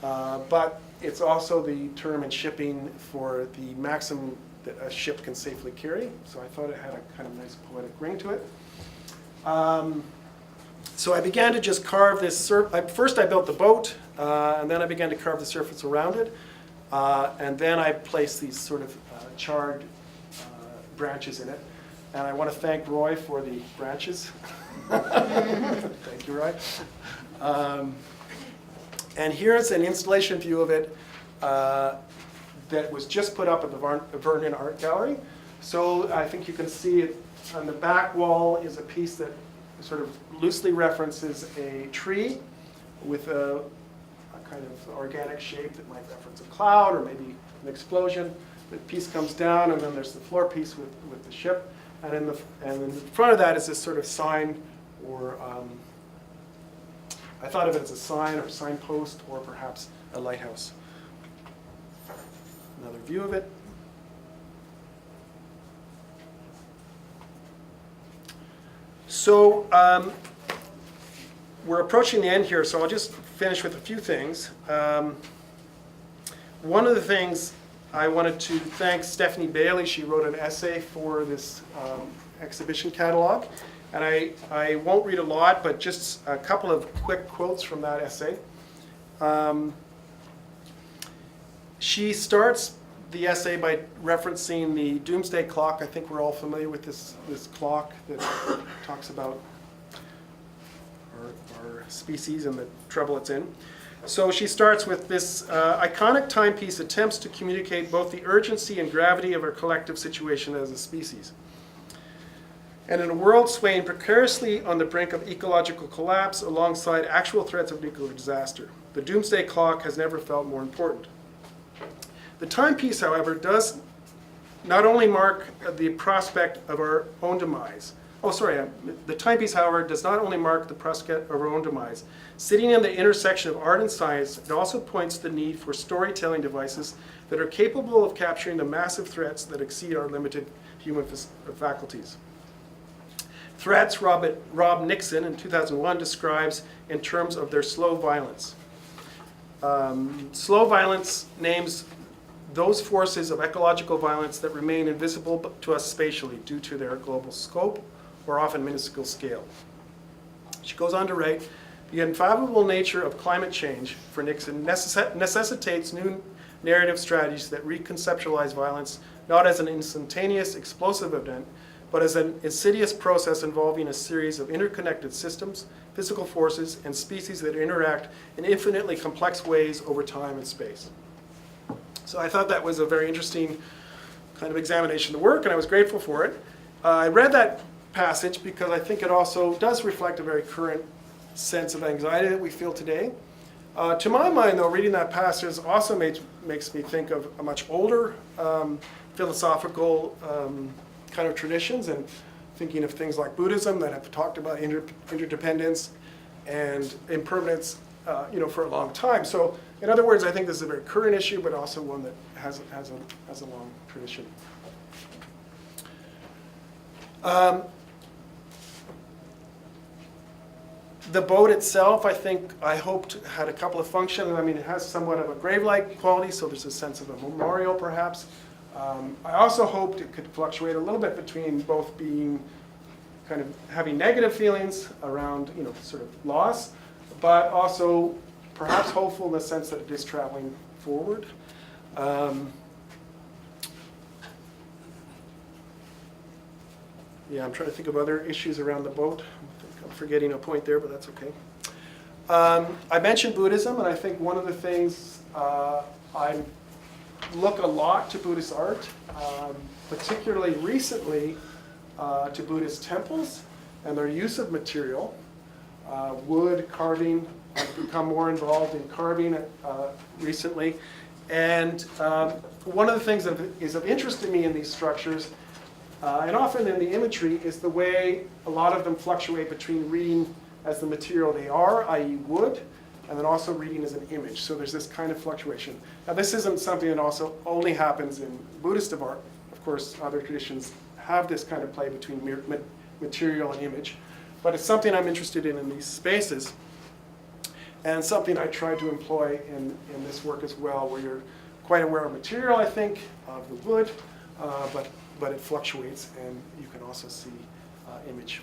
but it's also the term in shipping for the maximum that a ship can safely carry. So I thought it had a kind of nice poetic ring to it. So I began to just carve this. First I built the boat, and then I began to carve the surface around it. And then I placed these sort of charred branches in it. And I want to thank Roy for the branches. Thank you, Roy. And here's an installation view of it that was just put up at the Vernon Art Gallery. So I think you can see it on the back wall is a piece that sort of loosely references a tree with a kind of organic shape that might reference a cloud or maybe an explosion. The piece comes down, and then there's the floor piece with the ship. And in the front of that is this sort of sign, or I thought of it as a sign or signpost, or perhaps a lighthouse. Another view of it. So we're approaching the end here, so I'll just finish with a few things. One of the things I wanted to thank Stephanie Bailey. She wrote an essay for this exhibition catalog. And I won't read a lot, but just a couple of quick quotes from that essay. She starts the essay by referencing the Doomsday Clock. I think we're all familiar with this clock that talks about our species and the trouble it's in. So she starts with this iconic timepiece attempts to communicate both the urgency and gravity of our collective situation as a species. And in a world swaying precariously on the brink of ecological collapse alongside actual threats of nuclear disaster, the Doomsday Clock has never felt more important. The timepiece, however, does not only mark the prospect of our own demise. The timepiece, however, does not only mark the prospect of our own demise. Sitting in the intersection of art and science, it also points to the need for storytelling devices that are capable of capturing the massive threats that exceed our limited human faculties. Threats Rob Nixon in 2001 describes in terms of their slow violence. Slow violence names those forces of ecological violence that remain invisible to us spatially due to their global scope or often minuscule scale. She goes on to write, the unfathomable nature of climate change for Nixon necessitates new narrative strategies that reconceptualize violence not as an instantaneous explosive event, but as an insidious process involving a series of interconnected systems, physical forces, and species that interact in infinitely complex ways over time and space. So I thought that was a very interesting kind of examination of the work, and I was grateful for it. I read that passage because I think it also does reflect a very current sense of anxiety that we feel today. To my mind, though, reading that passage also makes me think of a much older philosophical kind of traditions, and thinking of things like Buddhism that have talked about interdependence and impermanence, for a long time. So, in other words, I think this is a very current issue, but also one that has a long tradition. The boat itself, I hoped had a couple of functions. I mean, it has somewhat of a grave-like quality, so there's a sense of a memorial, perhaps. I also hoped it could fluctuate a little bit between both being kind of having negative feelings around, sort of loss, but also perhaps hopeful in the sense that it is traveling forward. Yeah, I'm trying to think of other issues around the boat. I'm forgetting a point there, but that's okay. I mentioned Buddhism, and I think one of the things I look a lot to Buddhist art, particularly recently to Buddhist temples and their use of material. Wood carving, I've become more involved in carving recently. And one of the things that is of interest to me in these structures, and often in the imagery, is the way a lot of them fluctuate between reading as the material they are, i.e. wood, and then also reading as an image. So there's this kind of fluctuation. Now this isn't something that also only happens in Buddhist art. Of course, other traditions have this kind of play between material and image. But it's something I'm interested in these spaces, and something I try to employ in this work as well, where you're quite aware of material, I think, of the wood, but it fluctuates, and you can also see image.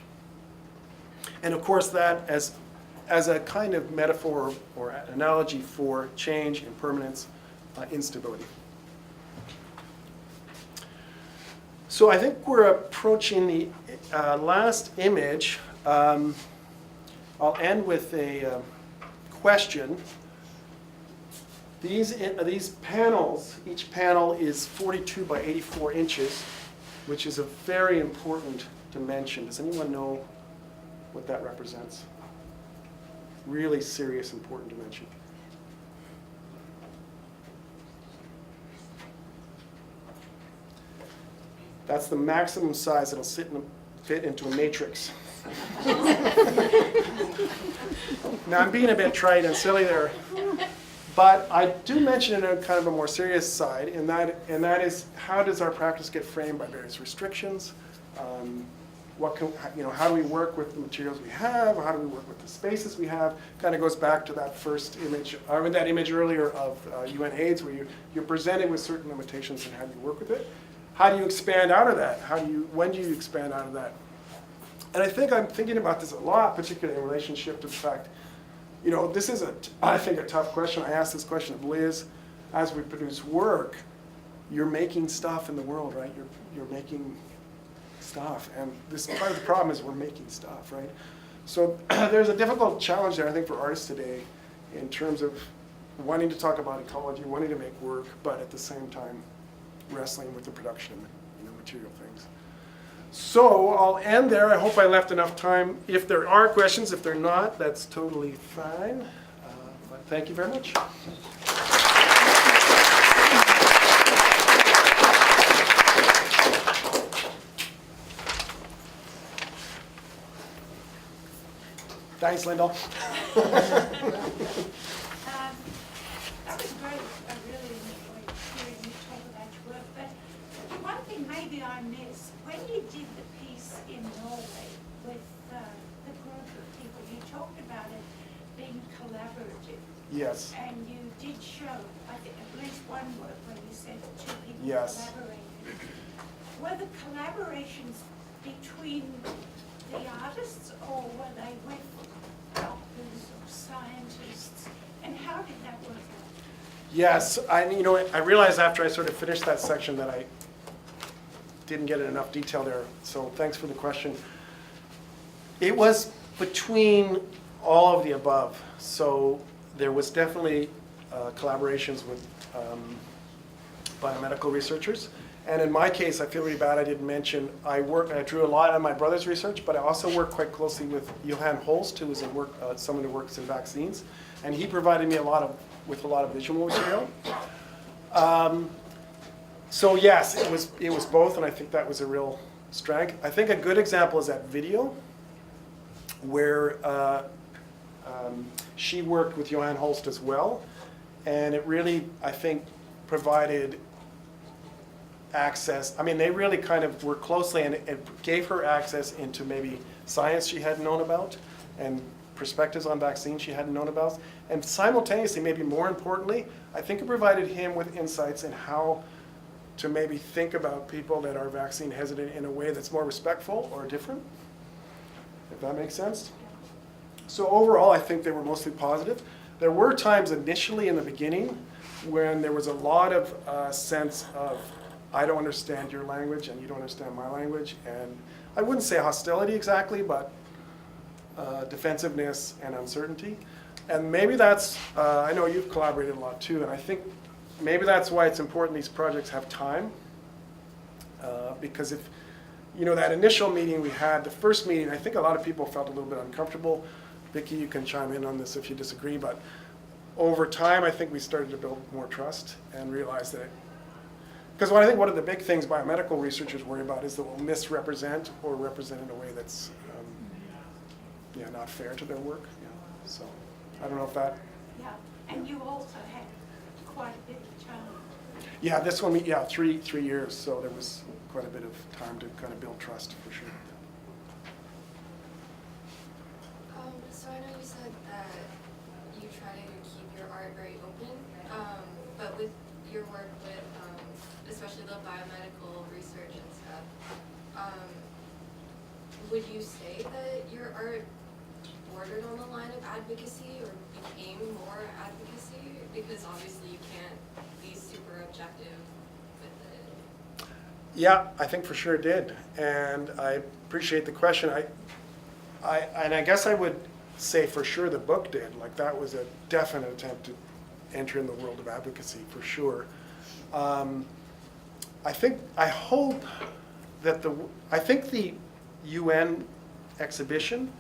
And of course that as a kind of metaphor or analogy for change, impermanence, instability. So I think we're approaching the last image. I'll end with a question. These panels, each panel is 42 by 84 inches, which is a very important dimension. Does anyone know what that represents? Really serious, important dimension. That's the maximum size that'll fit into a matrix. Now I'm being a bit trite and silly there, but I do mention it on kind of a more serious side, and that is, how does our practice get framed by various restrictions? How do we work with the materials we have? How do we work with the spaces we have? Kind of goes back to that first image, or that image earlier of UNAIDS, where you're presented with certain limitations and how do you work with it? How do you expand out of that? When do you expand out of that? And I think I'm thinking about this a lot, particularly in relationship to the fact, this is I think a tough question. I asked this question of Liz. As we produce work, you're making stuff in the world, right? You're making stuff, and this part of the problem is we're making stuff, right? So there's a difficult challenge there, I think, for artists today, in terms of wanting to talk about ecology, wanting to make work, but at the same time wrestling with the production of material things. So I'll end there. I hope I left enough time. If there are questions, if they're not, that's totally fine. But thank you very much. Thanks, Lyndall. That was great. I really enjoyed hearing you talk about your work. But one thing maybe I missed, when you did the piece in Norway with the group of people, you talked about it being collaborative. Yes. And you did show, I think, at least one work where you said two people Yes. collaborated. Were the collaborations between the artists, or were they with doctors or scientists, and how did that work out? Yes, I realized after I sort of finished that section that I didn't get enough detail there, so thanks for the question. It was between all of the above. So there was definitely collaborations with biomedical researchers. And in my case, I feel really bad I didn't mention, I drew a lot on my brother's research, but I also worked quite closely with Johan Holst, who is someone who works in vaccines. And he provided me with a lot of visual material. So yes, it was both, and I think that was a real strength. I think a good example is that video, where she worked with Johan Holst as well, and it really, I think, provided access. I mean, they really kind of worked closely, and it gave her access into maybe science she hadn't known about, and perspectives on vaccines she hadn't known about. And simultaneously, maybe more importantly, I think it provided him with insights in how to maybe think about people that are vaccine hesitant in a way that's more respectful or different, if that makes sense. So overall, I think they were mostly positive. There were times initially in the beginning when there was a lot of sense of, I don't understand your language and you don't understand my language. And I wouldn't say hostility exactly, but defensiveness and uncertainty. And maybe that's, I know you've collaborated a lot too, and I think maybe that's why it's important these projects have time. Because if, that initial meeting we had, the first meeting, I think a lot of people felt a little bit uncomfortable. Vicki, you can chime in on this if you disagree, but over time, I think we started to build more trust and realize that, because I think one of the big things biomedical researchers worry about is that we'll misrepresent or represent in a way that's not fair to their work. So I don't know if that. Yeah, and you also had quite a bit of challenge. Yeah, this one, 3 years, so there was quite a bit of time to kind of build trust for sure. So I know you said that you try to keep your art very open, but with your work with, especially the biomedical research and stuff, would you say that your art bordered on the line of advocacy or became more advocacy? Because obviously you can't be super objective with it. Yeah, I think for sure it did, and I appreciate the question. I guess I would say for sure the book did. Like, that was a definite attempt to enter in the world of advocacy for sure. I hope that the UN exhibition,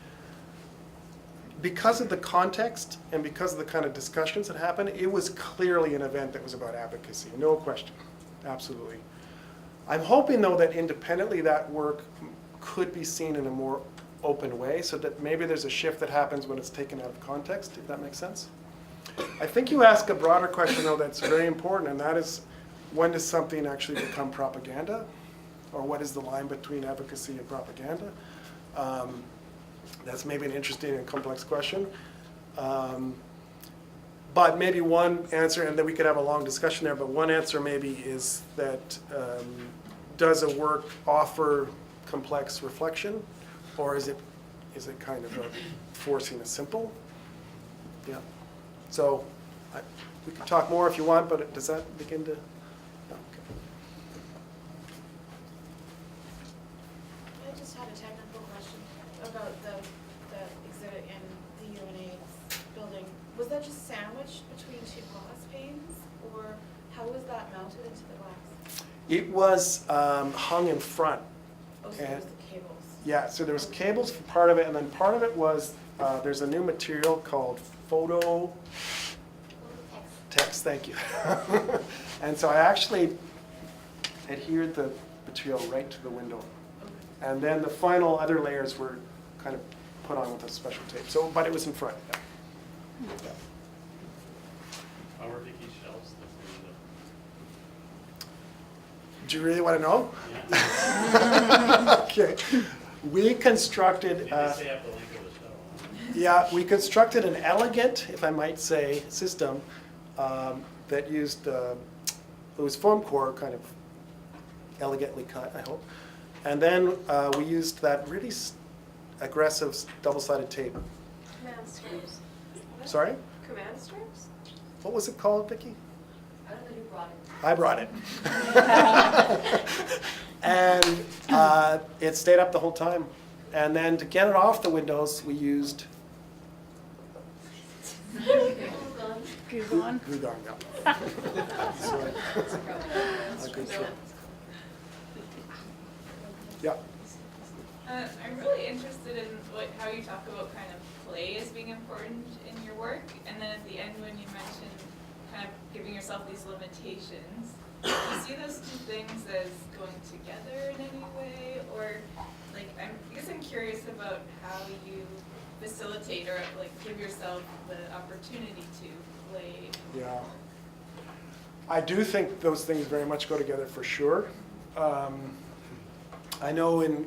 because of the context and because of the kind of discussions that happened, it was clearly an event that was about advocacy, no question, absolutely. I'm hoping though that independently that work could be seen in a more open way, so that maybe there's a shift that happens when it's taken out of context, if that makes sense. I think you ask a broader question though that's very important, and that is, when does something actually become propaganda? Or what is the line between advocacy and propaganda? That's maybe an interesting and complex question. But maybe one answer, and then we could have a long discussion there, but one answer maybe is that does a work offer complex reflection, or is it kind of forcing a simple? Yeah. So we could talk more if you want, but does that begin to? No, okay. I just had a technical question about the exhibit in the UNAIDS building. Was that just sandwiched between two glass panes, or how was that mounted into the glass? It was hung in front. Oh, so there was the cables. Yeah, so there was cables for part of it, and then part of it was, there's a new material called photo text, thank you. And so I actually adhered the material right to the window. And then the final other layers were kind of put on with a special tape. So, but it was in front, yeah. Yeah. How are Vicky's shelves in Do you really want to know? the Yeah. Okay. We constructed, Did they say have the link of the show? yeah, we constructed an elegant, if I might say, system that used, it was foam core, kind of elegantly cut, I hope. And then we used that really aggressive double-sided tape. Command strips. Sorry? Command strips? What was it called, Vicki? I don't know who brought it. I brought it. And it stayed up the whole time. And then to get it off the windows, we used Glue gun. glue gun. Yeah. So, a good trick. Yeah. I'm really interested in how you talk about kind of play as being important in your work, and then at the end when you mentioned kind of giving yourself these limitations, do you see those two things as going together in any way, or like I guess I'm curious about how you facilitate or like give yourself the opportunity to play. Yeah. I do think those things very much go together for sure. I know in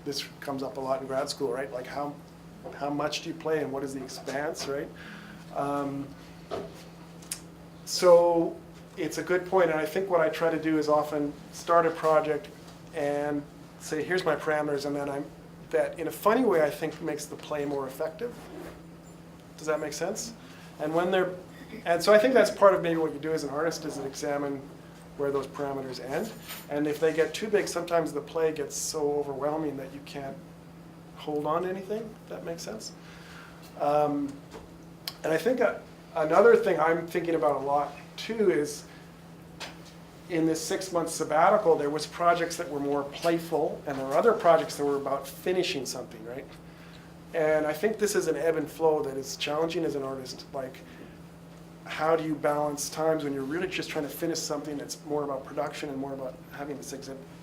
this comes up a lot in grad school, right? Like how much do you play and what is the expanse, right? So it's a good point, and I think what I try to do is often start a project and say, here's my parameters, and then that in a funny way I think makes the play more effective. Does that make sense? And so I think that's part of maybe what you do as an artist is examine where those parameters end. And if they get too big, sometimes the play gets so overwhelming that you can't hold on to anything, if that makes sense. And I think another thing I'm thinking about a lot too is in this 6-month sabbatical, there was projects that were more playful, and there were other projects that were about finishing something, right? And I think this is an ebb and flow that is challenging as an artist. Like, how do you balance times when you're really just trying to finish something that's more about production and more about having this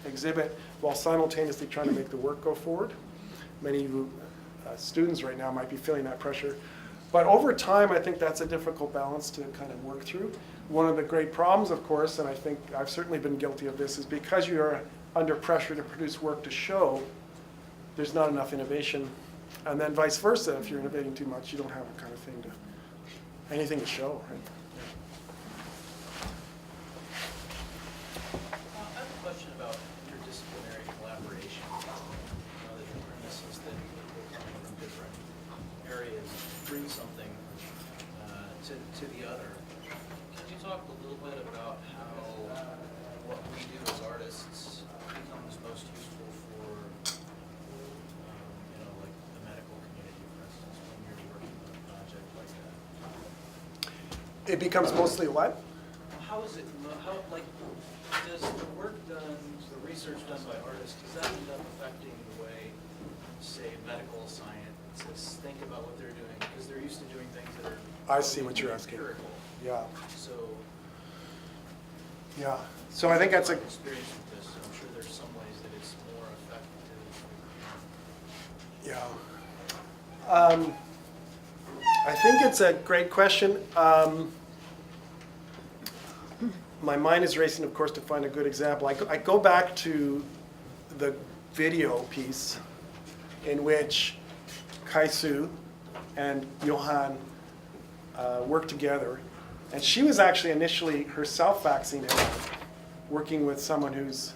exhibit while simultaneously trying to make the work go forward? Many of you students right now might be feeling that pressure. But over time, I think that's a difficult balance to kind of work through. One of the great problems, of course, and I think I've certainly been guilty of this, is because you are under pressure to produce work to show, there's not enough innovation. And then vice versa, if you're innovating too much, you don't have a kind of thing anything to show, right? I have a question about interdisciplinary collaboration. The premise is that people coming from different areas bring something to the other. Can you talk a little bit about how what we do as artists becomes most useful for, like the medical community, for instance, when you're working on a project like that? It becomes mostly what? How is it, does the work done, the research done by artists, does that end up affecting the way, say, medical scientists think about what they're doing? Because they're used to doing things that are I see what you're asking. empirical. Yeah, So, yeah. So I think that's a, experience with this, so I'm sure there's some ways that it's more effective. yeah. I think it's a great question. My mind is racing, of course, to find a good example. I go back to the video piece in which Kaisu and Johan worked together. And she was actually initially herself vaccinated, working with someone who's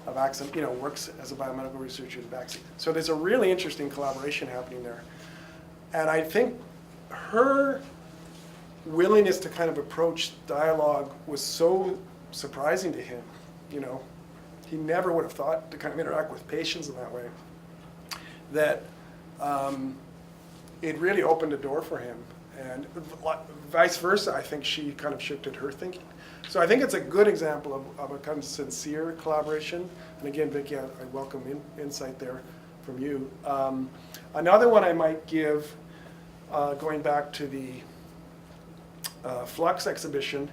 a vaccine, works as a biomedical researcher in vaccine. So there's a really interesting collaboration happening there. And I think her willingness to kind of approach dialogue was so surprising to him. He never would have thought to kind of interact with patients in that way. That it really opened a door for him. And vice versa, I think she kind of shifted her thinking. So I think it's a good example of a kind of sincere collaboration. And again, Vicki, I welcome insight there from you. Another one I might give, going back to the Flux exhibition,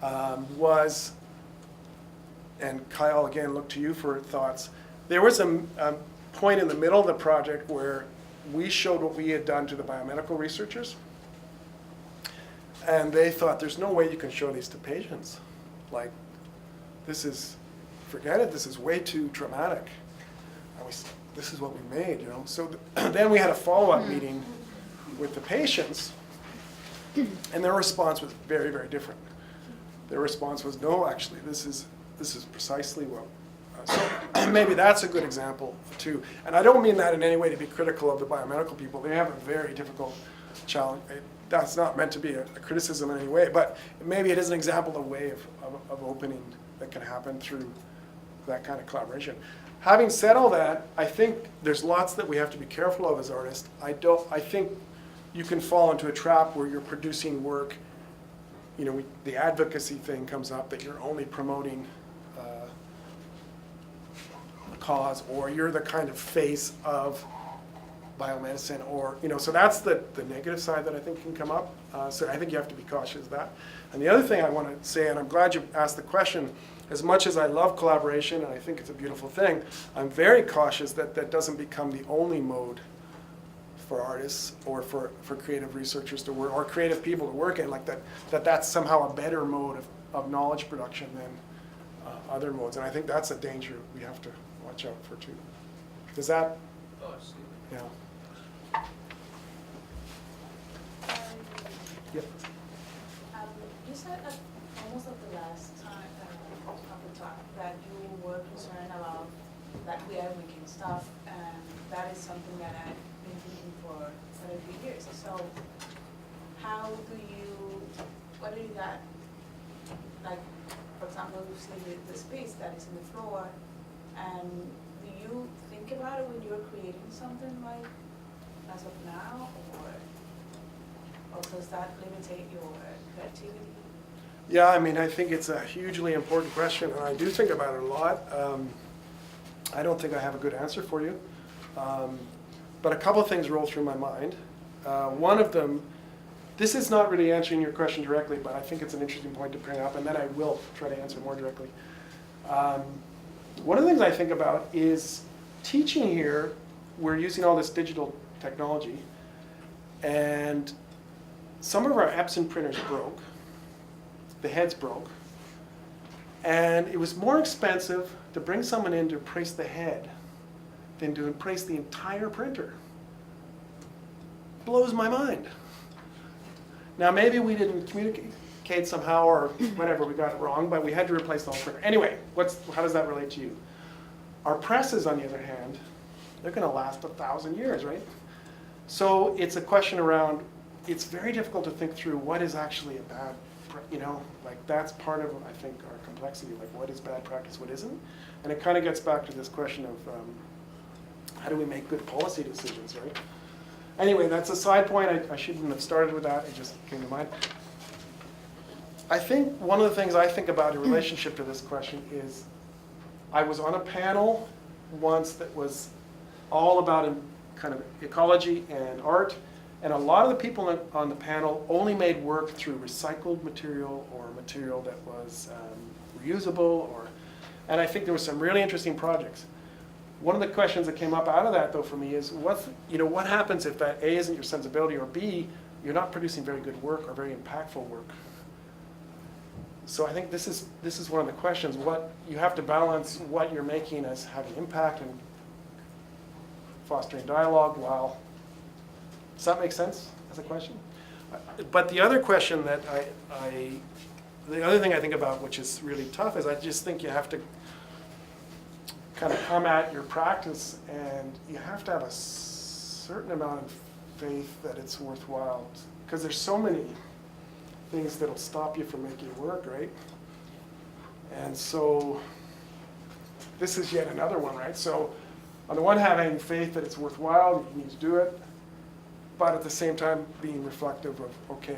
was, and Kyle, again, look to you for thoughts. There was a point in the middle of the project where we showed what we had done to the biomedical researchers. And they thought, there's no way you can show these to patients. Like, forget it, this is way too traumatic. This is what we made, So then we had a follow-up meeting with the patients, and their response was very, very different. Their response was, no, actually, this is precisely what. So maybe that's a good example too. And I don't mean that in any way to be critical of the biomedical people. They have a very difficult challenge. That's not meant to be a criticism in any way, but maybe it is an example of a way of opening that can happen through that kind of collaboration. Having said all that, I think there's lots that we have to be careful of as artists. I think you can fall into a trap where you're producing work, you know, the advocacy thing comes up, that you're only promoting a cause, or you're the kind of face of biomedicine, or, you know, so that's the negative side that I think can come up. So I think you have to be cautious of that. And the other thing I want to say, and I'm glad you asked the question, as much as I love collaboration, and I think it's a beautiful thing, I'm very cautious that that doesn't become the only mode for artists or for creative researchers to work, or creative people to work in, like that's somehow a better mode of knowledge production than other modes. And I think that's a danger we have to watch out for too. Does that? Oh, I see. Yeah. Yep. You said at almost at the last time of the talk that you were concerned about that we are making stuff, and that is something that I've been thinking for a few years. So how do you, what do you got, like, for example, you see the space that is in the floor, and do you think about it when you're creating something like as of now, or does that limitate your creativity? Yeah, I mean, I think it's a hugely important question, and I do think about it a lot. I don't think I have a good answer for you, but a couple of things roll through my mind. One of them, this is not really answering your question directly, but I think it's an interesting point to bring up, and then I will try to answer more directly. One of the things I think about is teaching here, we're using all this digital technology, and some of our Epson printers broke. The heads broke. And it was more expensive to bring someone in to replace the head than to replace the entire printer. Blows my mind. Now, maybe we didn't communicate somehow, or whatever, we got it wrong, but we had to replace the whole printer. Anyway, how does that relate to you? Our presses, on the other hand, they're going to last 1,000 years, right? So it's a question around, it's very difficult to think through what is actually a bad, you know, like that's part of, I think, our complexity, like what is bad practice, what isn't? And it kind of gets back to this question of how do we make good policy decisions, right? Anyway, that's a side point. I shouldn't have started with that. It just came to mind. I think one of the things I think about in relationship to this question is I was on a panel once that was all about kind of ecology and art, and a lot of the people on the panel only made work through recycled material or material that was reusable, and I think there were some really interesting projects. One of the questions that came up out of that, though, for me is what happens if that A isn't your sensibility, or B, you're not producing very good work or very impactful work. So I think this is one of the questions. What you have to balance what you're making as having impact and fostering dialogue while. Does that make sense as a question? But the other question that the other thing I think about, which is really tough, is I just think you have to kind of come at your practice, and you have to have a certain amount of faith that it's worthwhile, because there's so many things that'll stop you from making work, right? And so this is yet another one, right? So on the one hand, having faith that it's worthwhile, you need to do it, but at the same time being reflective of, okay,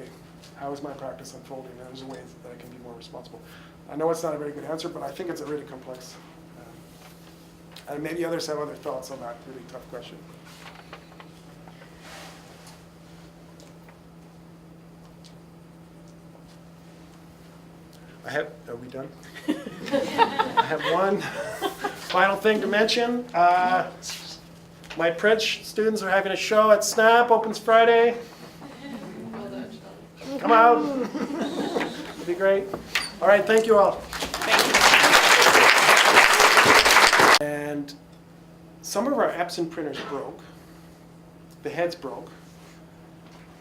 how is my practice unfolding? And there's ways that I can be more responsible. I know it's not a very good answer, but I think it's a really complex, and maybe others have other thoughts on that really tough question. Are we done? I have one final thing to mention. My French students are having a show at SNAP, opens Friday. Come out. It'll be great. All right, thank you all. And some of our Epson printers broke. The heads broke.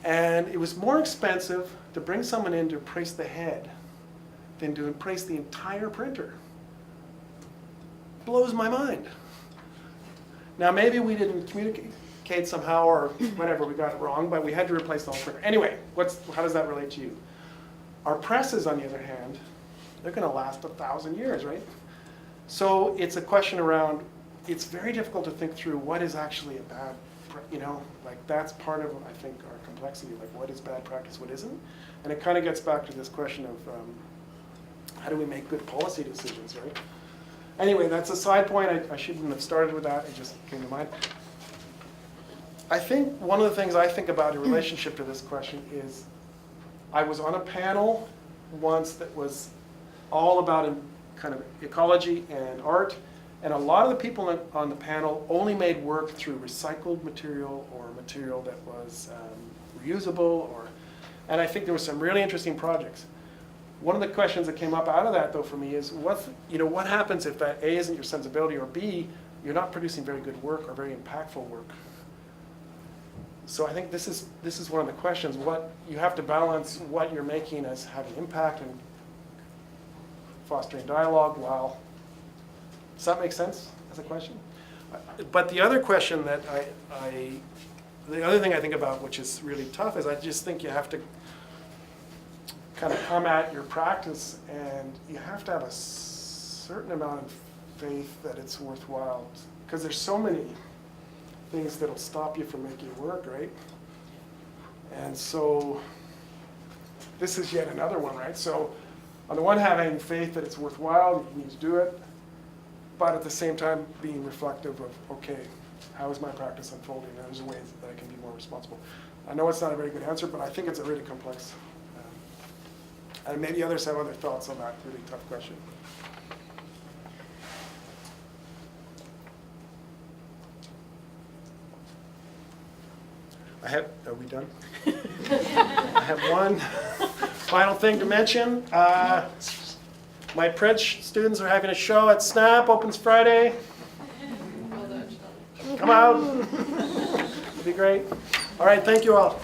And it was more expensive to bring someone in to replace the head than to replace the entire printer. Blows my mind. Now, maybe we didn't communicate somehow, or whatever, we got it wrong, but we had to replace the whole printer. Anyway, how does that relate to you? Our presses, on the other hand, they're going to last 1,000 years, right? So it's a question around, it's very difficult to think through what is actually a bad, like that's part of, I think, our complexity, like what is bad practice, what isn't? And it kind of gets back to this question of how do we make good policy decisions, right? Anyway, that's a side point. I shouldn't have started with that. It just came to mind. I think one of the things I think about in relationship to this question is I was on a panel once that was all about kind of ecology and art, and a lot of the people on the panel only made work through recycled material or material that was reusable, and I think there were some really interesting projects. One of the questions that came up out of that, though, for me is what happens if that A isn't your sensibility, or B, you're not producing very good work or very impactful work. So I think this is one of the questions. What you have to balance what you're making as having impact and fostering dialogue while. Does that make sense as a question? But the other question that the other thing I think about, which is really tough, is I just think you have to kind of come at your practice, and you have to have a certain amount of faith that it's worthwhile, because there's so many things that'll stop you from making work, right? And so this is yet another one, right? So on the one hand, having faith that it's worthwhile, you need to do it, but at the same time being reflective of, okay, how is my practice unfolding? There's ways that I can be more responsible. I know it's not a very good answer, but I think it's a really complex, and maybe others have other thoughts on that really tough question. Are we done? I have one final thing to mention. My French students are having a show at Snap, opens Friday. Come out. It'll be great. All right, thank you all.